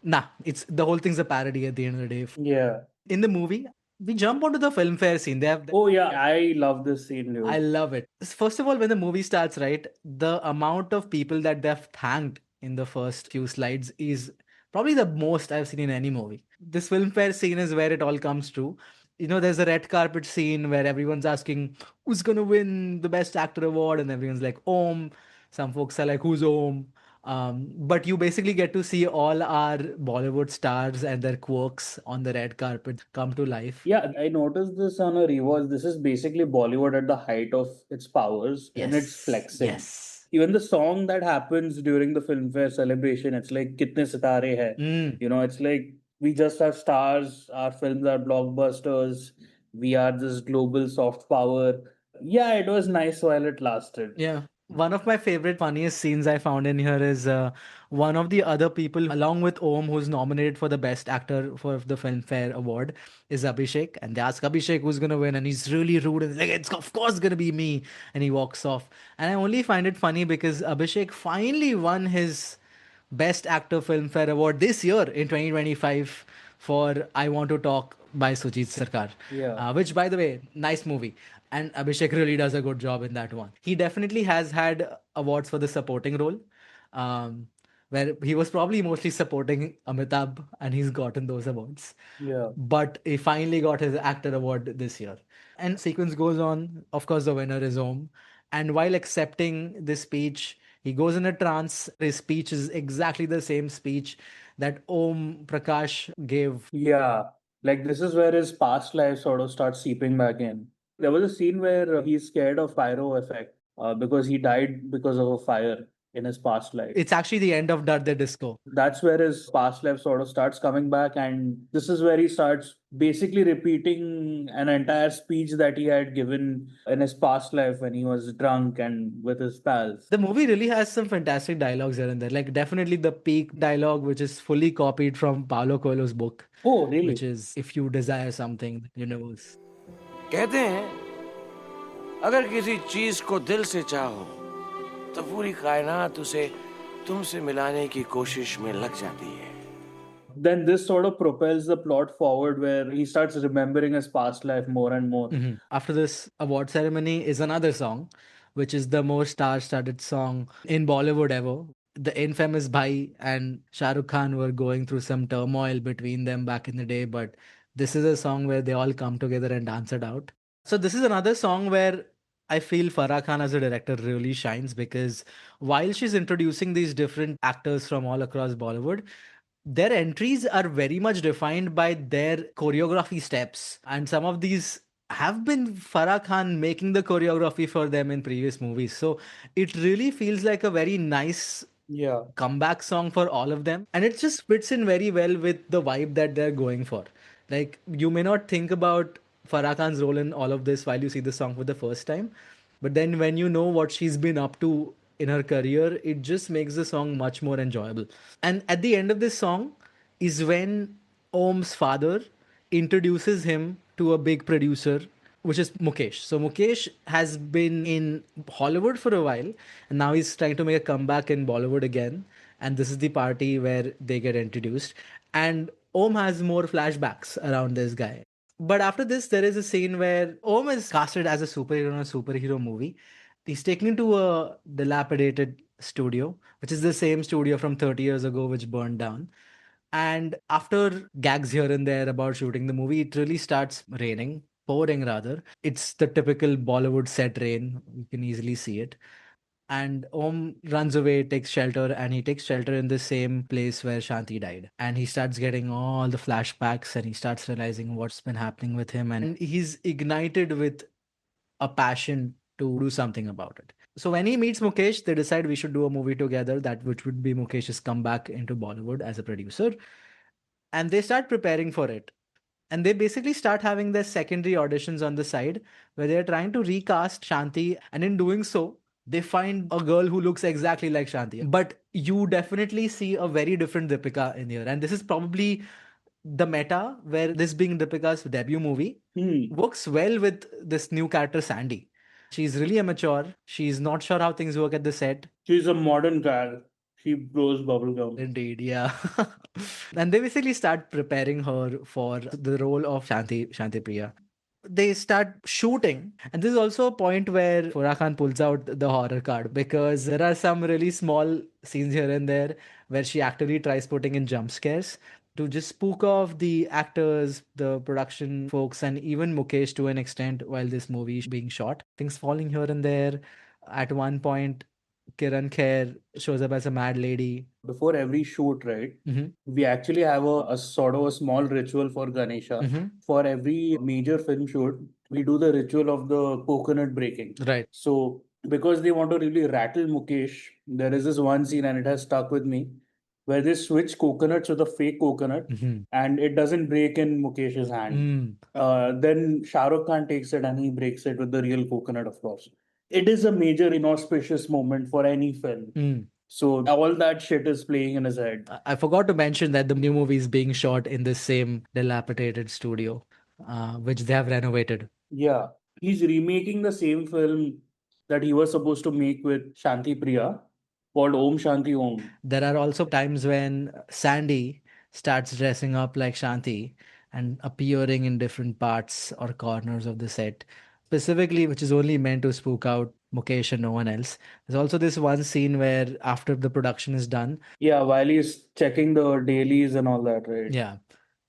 nah, it's the whole thing's a parody at the end of the day. yeah. In the movie, we jump onto the film fair scene. They have Oh, yeah. I love this scene, I dude. love it. First of all, when the movie starts, right, the amount of people that they've thanked in the first few slides is probably the most I've seen in any movie. This film fair scene is where it all comes true. There's a red carpet scene where everyone's asking who's gonna win the best actor award, and everyone's like Om. Some folks are like, who's Om? But you basically get to see all our Bollywood stars and their quirks on the red carpet come to life. Yeah, I noticed this on a rewatch. This is basically Bollywood at the height of its powers and its Yes, flexing. yes. Even the song that happens during the Filmfare celebration, it's like Kitne Sitare Hai. Mm. It's like we just have stars, our films are blockbusters, we are this global soft power. Yeah, it was nice while it lasted. Yeah. One of my favorite, funniest scenes I found in here is one of the other people, along with Om, who's nominated for the Best Actor for the Filmfare Award, is Abhishek. And they ask Abhishek who's going to win, and he's really rude. And he's like, it's of course going to be me. And he walks off. And I only find it funny because Abhishek finally won his Best Actor Filmfare Award this year in 2025 for I Want to Talk by Sujit Sarkar. Yeah. Which, by the way, nice movie. And Abhishek really does a good job in that one. He definitely has had awards for the supporting role, um, where he was probably mostly supporting Amitabh, and he's gotten those awards. Yeah. But he finally got his actor award this year. And sequence goes on. Of course, the winner is Om. And while accepting this speech, he goes in a trance. His speech is exactly the same speech that Om Prakash gave. Yeah, like this is where his past life sort of starts seeping back in. There was a scene where he's scared of pyro effect because he died because of a fire in his past life. It's actually the end of Dar De Disco. That's where his past life sort of starts coming back, and this is where he starts basically repeating an entire speech that he had given in his past life when he was drunk and with his pals. The movie really has some fantastic dialogues here and there. Like definitely the peak dialogue, which is fully copied from Paulo Coelho's book, Oh, which really? is if you desire something, the universe. कहते हैं अगर किसी चीज को दिल से चाहो तो पूरी कायनात उसे तुमसे मिलाने की कोशिश में लग जाती है Then this sort of propels the plot forward where he starts remembering his past life more and more. After this award ceremony is another song, which is the most star-studded song in Bollywood ever. The infamous Bhai and Shah Rukh Khan were going through some turmoil between them back in the day, but this is a song where they all come together and dance it out. So this is another song where I feel Farah Khan as a director really shines because while she's introducing these different actors from all across Bollywood, their entries are very much defined by their choreography steps. And some of these have been Farah Khan making the choreography for them in previous movies. So it really feels like a very nice Yeah. comeback song for all of them. And it just fits in very well with the vibe that they're going for. Like, you may not think about Farah Khan's role in all of this while you see the song for the first time. But then when you know what she's been up to in her career, it just makes the song much more enjoyable. And at the end of this song is when Om's father introduces him to a big producer, which is Mukesh. So Mukesh has been in Hollywood for a while, and now he's trying to make a comeback in Bollywood again. And this is the party where they get introduced. And Om has more flashbacks around this guy. But after this, there is a scene where Om is casted as a superhero in a superhero movie. He's taken into a dilapidated studio, which is the same studio from 30 years ago, which burned down. And after gags here and there about shooting the movie, it really starts raining, pouring rather. It's the typical Bollywood set rain. You can easily see it. And Om runs away, takes shelter, and he takes shelter in the same place where Shanti died. And he starts getting all the flashbacks and he starts realizing what's been happening with him. And he's ignited with a passion to do something about it. So when he meets Mukesh, they decide we should do a movie together, that which would be Mukesh's comeback into Bollywood as a producer. And they start preparing for it. And they basically start having their secondary auditions on the side where they're trying to recast Shanti. And in doing so, they find a girl who looks exactly like Shanti. But you definitely see a very different Deepika in here. And this is probably the meta where this being Deepika's debut movie works well with this new character, Sandy. She's really immature. She's not sure how things work at the set. She's a modern girl. She blows bubblegum. Indeed, yeah. And they basically start preparing her for the role of Shanti Priya. They start shooting, and this is also a point where Farah Khan pulls out the horror card because there are some really small scenes here and there where she actually tries putting in jump scares to just spook off the actors, the production folks, and even Mukesh to an extent while this movie is being shot. Things falling here and there. At one point, Kiran Kher shows up as a mad lady. Before every shoot, right? Mhm. We actually have a sort of a small ritual for Ganesha. For every major film shoot, we do the ritual of the coconut breaking. Right. So, because they want to really rattle Mukesh, there is this one scene and it has stuck with me where they switch coconuts with a fake coconut and it doesn't break in Mukesh's hand. Then Shah Rukh Khan takes it and he breaks it with the real coconut, of course. It is a major inauspicious moment for any film. So all that shit is playing in his head. I forgot to mention that the new movie is being shot in the same dilapidated studio, which they have renovated. Yeah, he's remaking the same film that he was supposed to make with Shanti Priya called Om Shanti Om. There are also times when Sandy starts dressing up like Shanti and appearing in different parts or corners of the set, specifically, which is only meant to spook out Mukesh and no one else. There's also this one scene where, after the production is done, Yeah, while he's checking the dailies and all that, right? yeah,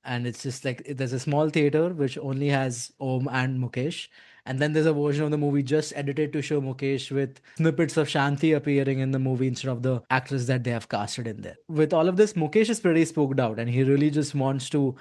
and it's just like there's a small theater which only has Om and Mukesh. And then there's a version of the movie just edited to show Mukesh with snippets of Shanti appearing in the movie instead of the actress that they have casted in there. With all of this, Mukesh is pretty spooked out and he really just wants to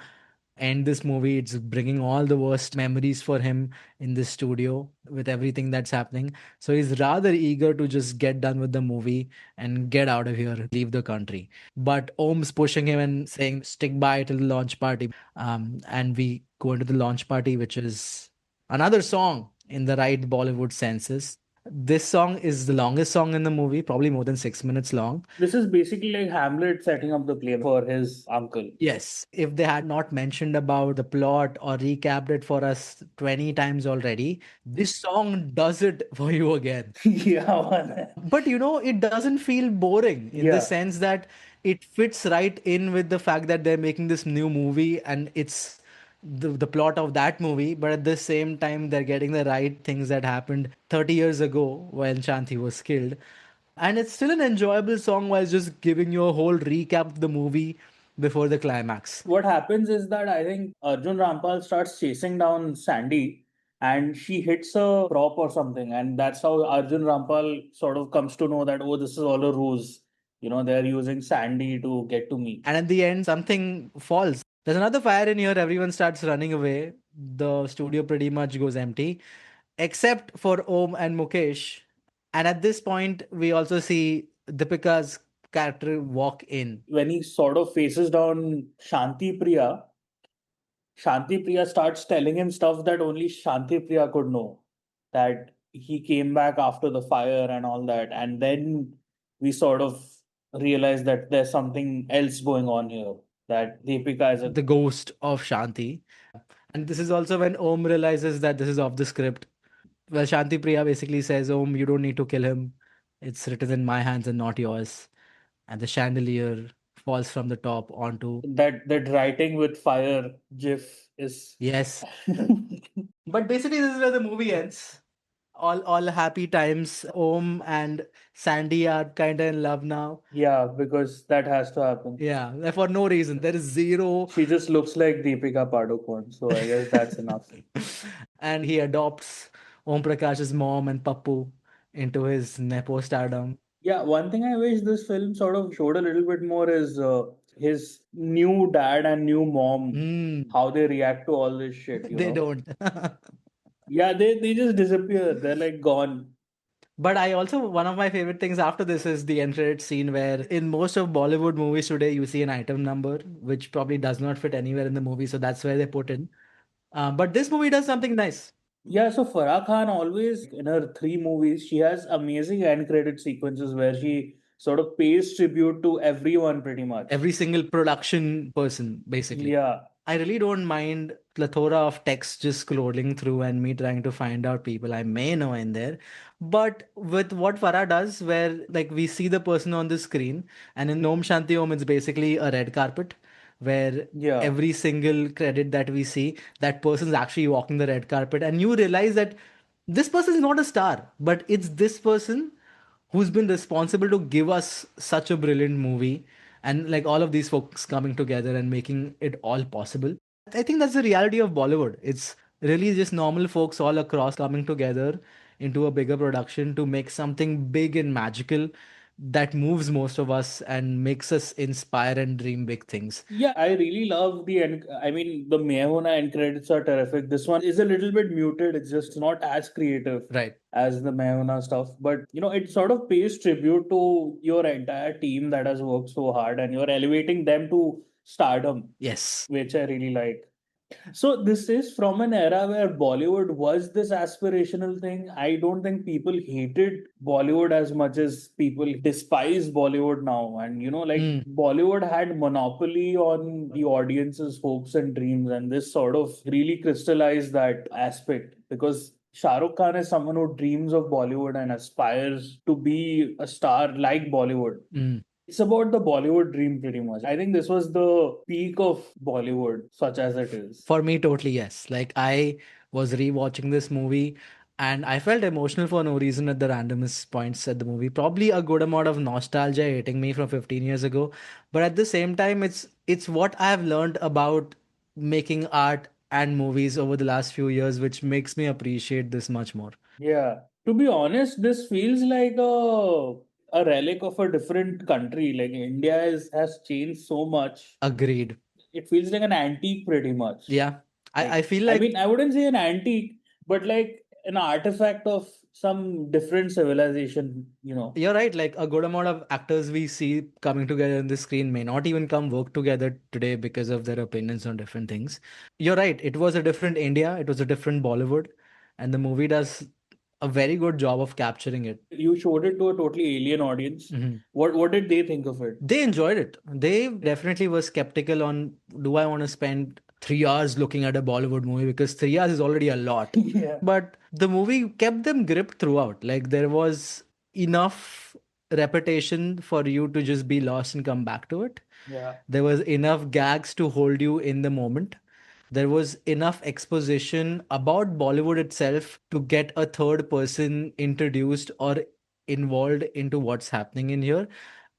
end this movie. It's bringing all the worst memories for him in this studio with everything that's happening. So he's rather eager to just get done with the movie and get out of here, leave the country. But Om's pushing him and saying, stick by till the launch party. And we go into the launch party, which is another song in the right Bollywood senses. This song is the longest song in the movie, probably more than 6 minutes long. This is basically like Hamlet setting up the play for his uncle. Yes, if they had not mentioned about the plot or recapped it for us 20 times already, this song does it for you again. Yeah, man. But it doesn't feel boring in the Yeah. sense that it fits right in with the fact that they're making this new movie and it's the plot of that movie, but at the same time, they're getting the right things that happened 30 years ago when Shanti was killed. And it's still an enjoyable song while just giving you a whole recap of the movie before the climax. What happens is that I think Arjun Rampal starts chasing down Sandy and she hits a prop or something. And that's how Arjun Rampal sort of comes to know that, oh, this is all a ruse. They're using Sandy to get to me. And at the end, something falls. There's another fire in here. Everyone starts running away. The studio pretty much goes empty, except for Om and Mukesh. And at this point, we also see Deepika's character walk in. When he sort of faces down Shanti Priya starts telling him stuff that only Shanti Priya could know. That he came back after the fire and all that. And then we sort of realize that there's something else going on here. That Deepika is The ghost of Shanti. And this is also when Om realizes that this is off the script. Well, Shanti Priya basically says, Om, you don't need to kill him. It's written in my hands and not yours. And the chandelier falls from the top onto. that writing with fire gif is. Yes. But basically, this is where the movie ends. All happy times. Om and Sandy are kind of in love now. Yeah, because that has to happen. Yeah, for no reason. There is zero. She just looks like Deepika Padukone, so I guess that's enough. And he adopts Om Prakash's mom and Pappu into his Nepo stardom. Yeah, one thing I wish this film sort of showed a little bit more is his new dad and new mom, how they react to all this shit. They don't. Yeah, they just disappear. They're like gone. But I also, one of my favorite things after this is the end credit scene where in most of Bollywood movies today, you see an item number, which probably does not fit anywhere in the movie. So that's where they put in. But this movie does something nice. Yeah, so Farah Khan always, in her 3 movies, she has amazing end credit sequences where she sort of pays tribute to everyone pretty much. Every single production person, basically. Yeah. I really don't mind plethora of text just scrolling through and me trying to find out people I may know in there. But with what Farah does, where like we see the person on the screen, and in Om Shanti Om, it's basically a red carpet where Yeah. every single credit that we see, that person's actually walking the red carpet, and you realize that this person is not a star, but it's this person who's been responsible to give us such a brilliant movie and like all of these folks coming together and making it all possible. I think that's the reality of Bollywood. It's really just normal folks all across coming together into a bigger production to make something big and magical that moves most of us and makes us inspire and dream big things. Yeah, I really love the end. I mean, the Mehuna end credits are terrific. This one is a little bit muted. It's just not as creative Right. as the Mehuna stuff. But it sort of pays tribute to your entire team that has worked so hard, and you're elevating them to stardom, Yes. which I really like. So this is from an era where Bollywood was this aspirational thing. I don't think people hated Bollywood as much as people despise Bollywood now. And Mm. Bollywood had monopoly on the audience's hopes and dreams, and this sort of really crystallized that aspect because Shah Rukh Khan is someone who dreams of Bollywood and aspires to be a star like Bollywood. Mm. It's about the Bollywood dream pretty much. I think this was the peak of Bollywood, such as it is. For me, totally yes. Like I was rewatching this movie and I felt emotional for no reason at the randomest points at the movie. Probably a good amount of nostalgia hitting me from 15 years ago. But at the same time, it's what I've learned about making art and movies over the last few years, which makes me appreciate this much more. Yeah. To be honest, this feels like a relic of a different country. Like has changed so much. Agreed. It feels like an antique pretty much. Yeah. I feel I like mean, I wouldn't say an antique, but like an artifact of some different civilization. you're right. Like a good amount of actors we see coming together on the screen may not even come work together today because of their opinions on different things. You're right. It was a different India. It was a different Bollywood, and the movie does a very good job of capturing it. You showed it to a totally alien audience. Mhm. What did they think of it? They enjoyed it. They definitely were skeptical on, do I want to spend 3 hours looking at a Bollywood movie, because 3 hours is already a lot. Yeah. But the movie kept them gripped throughout. Like there was enough repetition for you to just be lost and come back to it. Yeah. There was enough gags to hold you in the moment. There was enough exposition about Bollywood itself to get a third person introduced or involved into what's happening in here.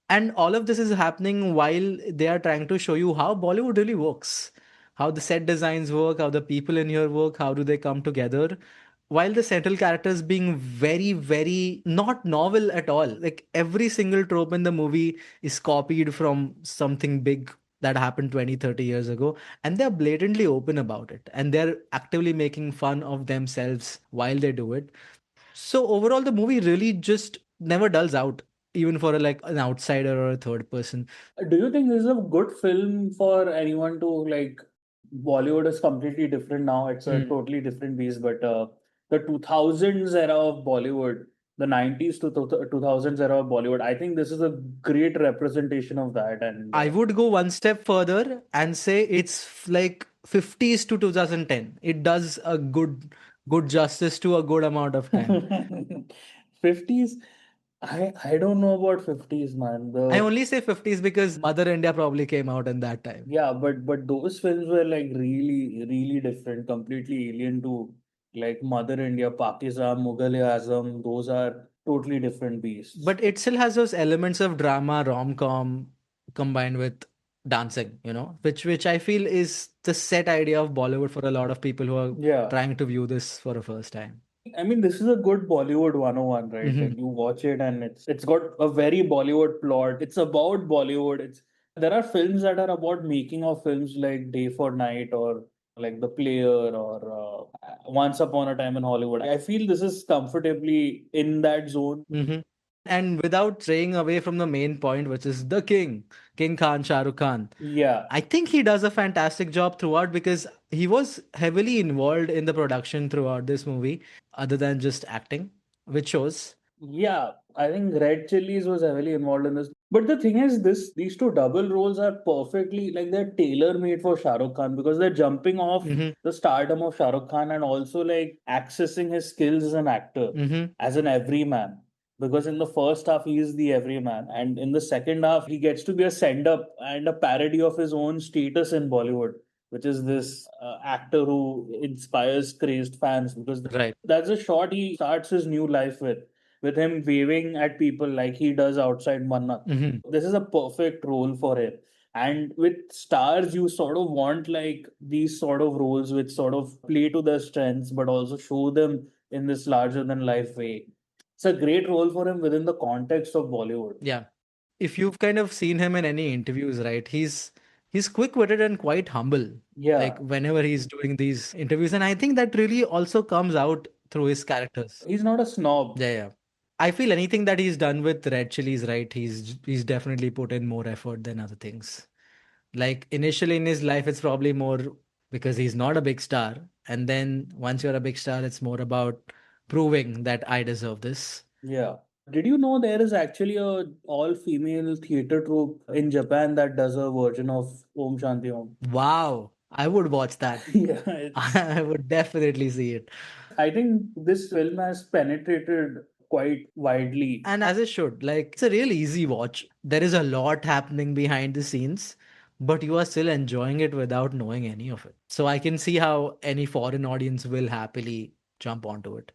And all of this is happening while they are trying to show you how Bollywood really works, how the set designs work, how the people in here work, how do they come together. While the central characters being very, very not novel at all. Like every single trope in the movie is copied from something big that happened 20, 30 years ago. And they're blatantly open about it. And they're actively making fun of themselves while they do it. So overall, the movie really just never dulls out, even for like an outsider or a third person. Do you think this is a good film for anyone to like? Bollywood is completely different now. It's a totally different beast. But the 2000s era of Bollywood, the 90s to 2000s era of Bollywood, I think this is a great representation of that. And I would go one step further and say it's like 50s to 2010. It does a good justice to a good amount of time. 50s, I don't know about 50s, man. I only say 50s because Mother India probably came out in that time. Yeah, but those films were like really, really different, completely alien to like Mother India, Pakistan, Mughal Azam. Those are totally different beasts. But it still has those elements of drama, rom-com combined with dancing, which I feel is the set idea of Bollywood for a lot of people who are Yeah. trying to view this for the first time. I mean, this is a good Bollywood 101, right? Like you watch it and it's got a very Bollywood plot. It's about Bollywood. There are films that are about making of films like Day for Night or like The Player or Once Upon a Time in Hollywood. I feel this is comfortably in that zone. And without straying away from the main point, which is the king, King Khan, Shah Rukh Khan. Yeah. I think he does a fantastic job throughout because he was heavily involved in the production throughout this movie, other than just acting, which shows. Yeah, I think Red Chillies was heavily involved in this. But the thing is, these two double roles are perfectly like they're tailor made for Shah Rukh Khan because they're jumping off the stardom of Shah Rukh Khan and also like accessing his skills as an actor, as an everyman. Because in the first half, he is the everyman, and in the second half, he gets to be a send up and a parody of his own status in Bollywood, which is this actor who inspires crazed fans. Because Right. that's a shot he starts his new life with him waving at people like he does outside Mannat. This is a perfect role for him. And with stars, you sort of want like these sort of roles which sort of play to their strengths, but also show them in this larger than life way. It's a great role for him within the context of Bollywood. Yeah. If you've kind of seen him in any interviews, right? He's quick-witted and quite humble. Yeah. Like whenever he's doing these interviews, and I think that really also comes out through his characters. He's not a snob. Yeah, yeah. I feel anything that he's done with Red Chilies, right? He's definitely put in more effort than other things. Like initially in his life, it's probably more because he's not a big star, and then once you're a big star, it's more about proving that I deserve this. Yeah. Did you know there is actually a all-female theater troupe in Japan that does a version of Om Shanti Om? Wow, I would watch that. Yeah, it's, I would definitely see it. I think this film has penetrated quite widely. And as it should, like, it's a real easy watch. There is a lot happening behind the scenes, but you are still enjoying it without knowing any of it. So I can see how any foreign audience will happily jump onto it.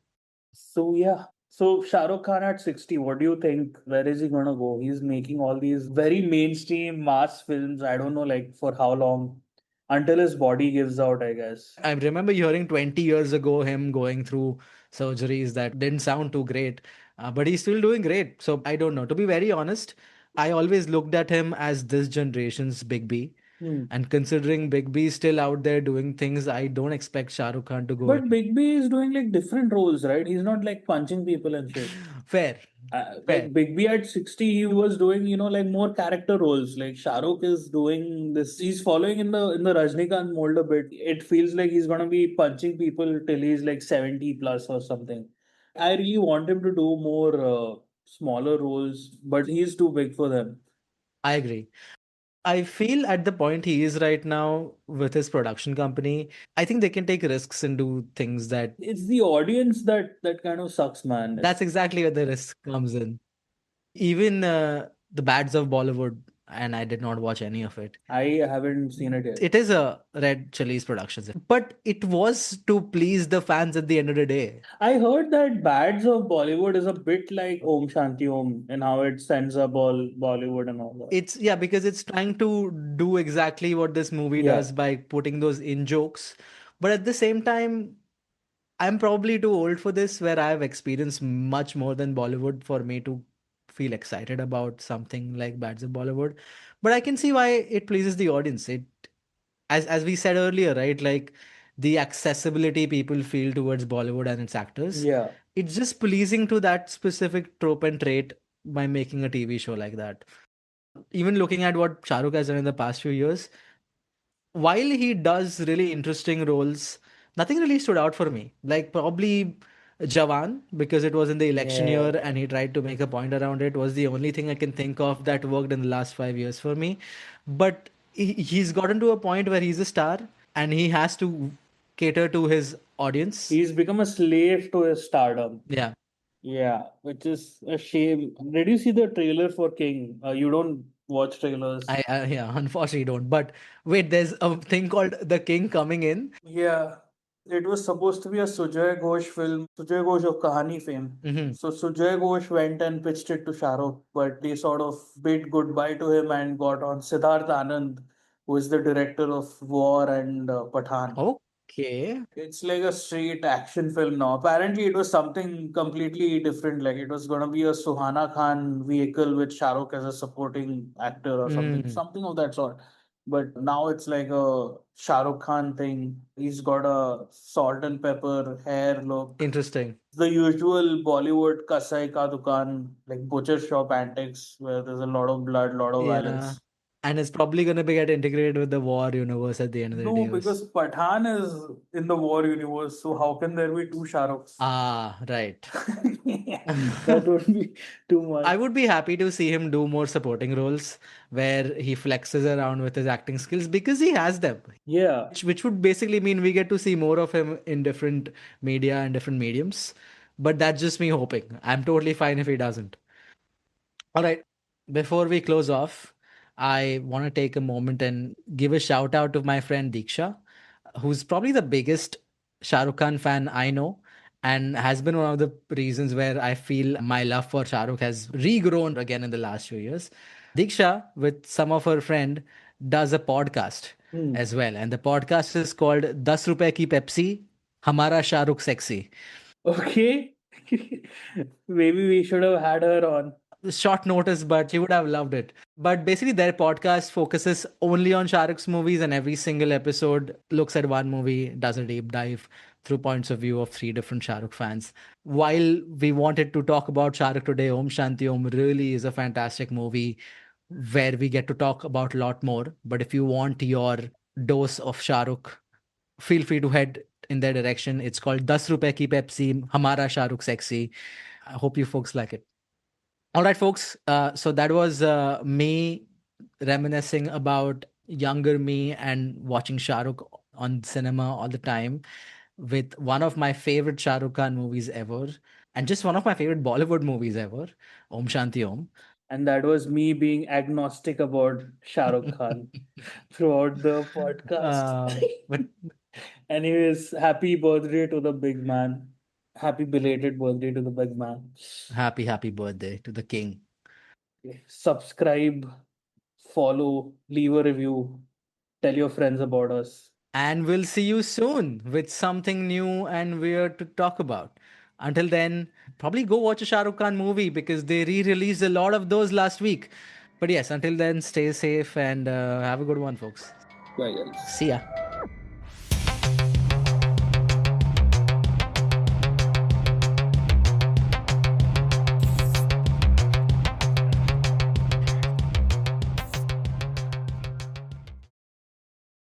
So yeah. So Shah Rukh Khan at 60, what do you think? Where is he gonna go? He's making all these very mainstream mass films. I don't know, like for how long? Until his body gives out, I guess. I remember hearing 20 years ago him going through surgeries that didn't sound too great, but he's still doing great. So I don't know. To be very honest, I always looked at him as this generation's Big B. Hmm. And considering Big B is still out there doing things, I don't expect Shah Rukh Khan to go. But Big B is doing like different roles, right? He's not like punching people and shit. Fair. Fair. Like Big B at 60, he was doing, like more character roles. Like Shah Rukh is doing this. He's following in the Rajnikant mold a bit. It feels like he's gonna be punching people till he's like 70 plus or something. I really want him to do more smaller roles, but he's too big for them. I agree. I feel at the point he is right now with his production company, I think they can take risks and do things that It's the audience that kind of sucks, man. that's exactly where the risk comes in. Even the Bads of Bollywood, and I did not watch any of it. I haven't seen it yet. It is a Red Chili's Productions, but it was to please the fans at the end of the day. I heard that Bads of Bollywood is a bit like Om Shanti Om and how it sends up all Bollywood and all that. It's yeah, because it's trying to do exactly what this movie Yeah. does by putting those in jokes, but at the same time, I'm probably too old for this, where I've experienced much more than Bollywood for me to feel excited about something like Bads of Bollywood. But I can see why it pleases the audience. It, as we said earlier, right? Like the accessibility people feel towards Bollywood and its actors. Yeah. It's just pleasing to that specific trope and trait by making a TV show like that. Even looking at what Shah Rukh has done in the past few years, while he does really interesting roles, nothing really stood out for me. Like probably Jawan, because it was in the election Yeah. year and he tried to make a point around it, was the only thing I can think of that worked in the last 5 years for me. But he's gotten to a point where he's a star and he has to cater to his audience. He's become a slave to his stardom. Yeah. Yeah, which is a shame. Did you see the trailer for King? You don't watch trailers. I yeah, unfortunately don't. But wait, there's a thing called The King coming in. Yeah, it was supposed to be a Sujay Ghosh film, Sujay Ghosh of Kahani fame. Mhm. So Sujay Ghosh went and pitched it to Shah Rukh, but they sort of bid goodbye to him and got on Siddharth Anand, who is the director of War and Pathan. Okay. It's like a straight action film now. Apparently, it was something completely different. Like it was gonna be a Suhana Khan vehicle with Shah Rukh as a supporting actor or something, Mm. something of that sort. But now it's like a Shah Rukh Khan thing. He's got a salt and pepper hair look. Interesting. The usual Bollywood kasai ka dukan, like butcher shop antics, where there's a lot of blood, lot of Yeah. violence. And it's probably going to be get integrated with the war universe at the end of the No, day. because Pathan is in the war universe, so how can there be two Shah Rukhs? Ah, right. That would be too much. I would be happy to see him do more supporting roles where he flexes around with his acting skills because he has them. Yeah. Which would basically mean we get to see more of him in different media and different mediums. But that's just me hoping. I'm totally fine if he doesn't. All right. Before we close off, I want to take a moment and give a shout out to my friend Diksha, who's probably the biggest Shah Rukh Khan fan I know and has been one of the reasons where I feel my love for Shah Rukh has regrown again in the last few years. Diksha, with some of her friend, does a podcast as well. And the podcast is called 10 Rupaye Ki Pepsi, Hamara Shah Rukh Sexy. Okay. Maybe we should have had her on. Short notice, but she would have loved it. But basically, their podcast focuses only on Shah Rukh's movies, and every single episode looks at one movie, does a deep dive through points of view of three different Shah Rukh fans. While we wanted to talk about Shah Rukh today, Om Shanti Om really is a fantastic movie where we get to talk about a lot more. But if you want your dose of Shah Rukh, feel free to head in their direction. It's called 10 Rupaye Ki Pepsi, Humara Shah Rukh Sexy. I hope you folks like it. All right, folks. So that was me reminiscing about younger me and watching Shah Rukh on cinema all the time with one of my favorite Shah Rukh Khan movies ever and just one of my favorite Bollywood movies ever, Om Shanti Om. And that was me being agnostic about Shah Rukh Khan throughout the podcast. But Anyways, happy birthday to the big man. Happy belated birthday to the big man. happy, happy birthday to the king. Subscribe, follow, leave a review, tell your friends about us. And we'll see you soon with something new and weird to talk about. Until then, probably go watch a Shah Rukh Khan movie because they re released a lot of those last week. But yes, until then, stay safe and have a good one, folks. Bye, guys. See ya.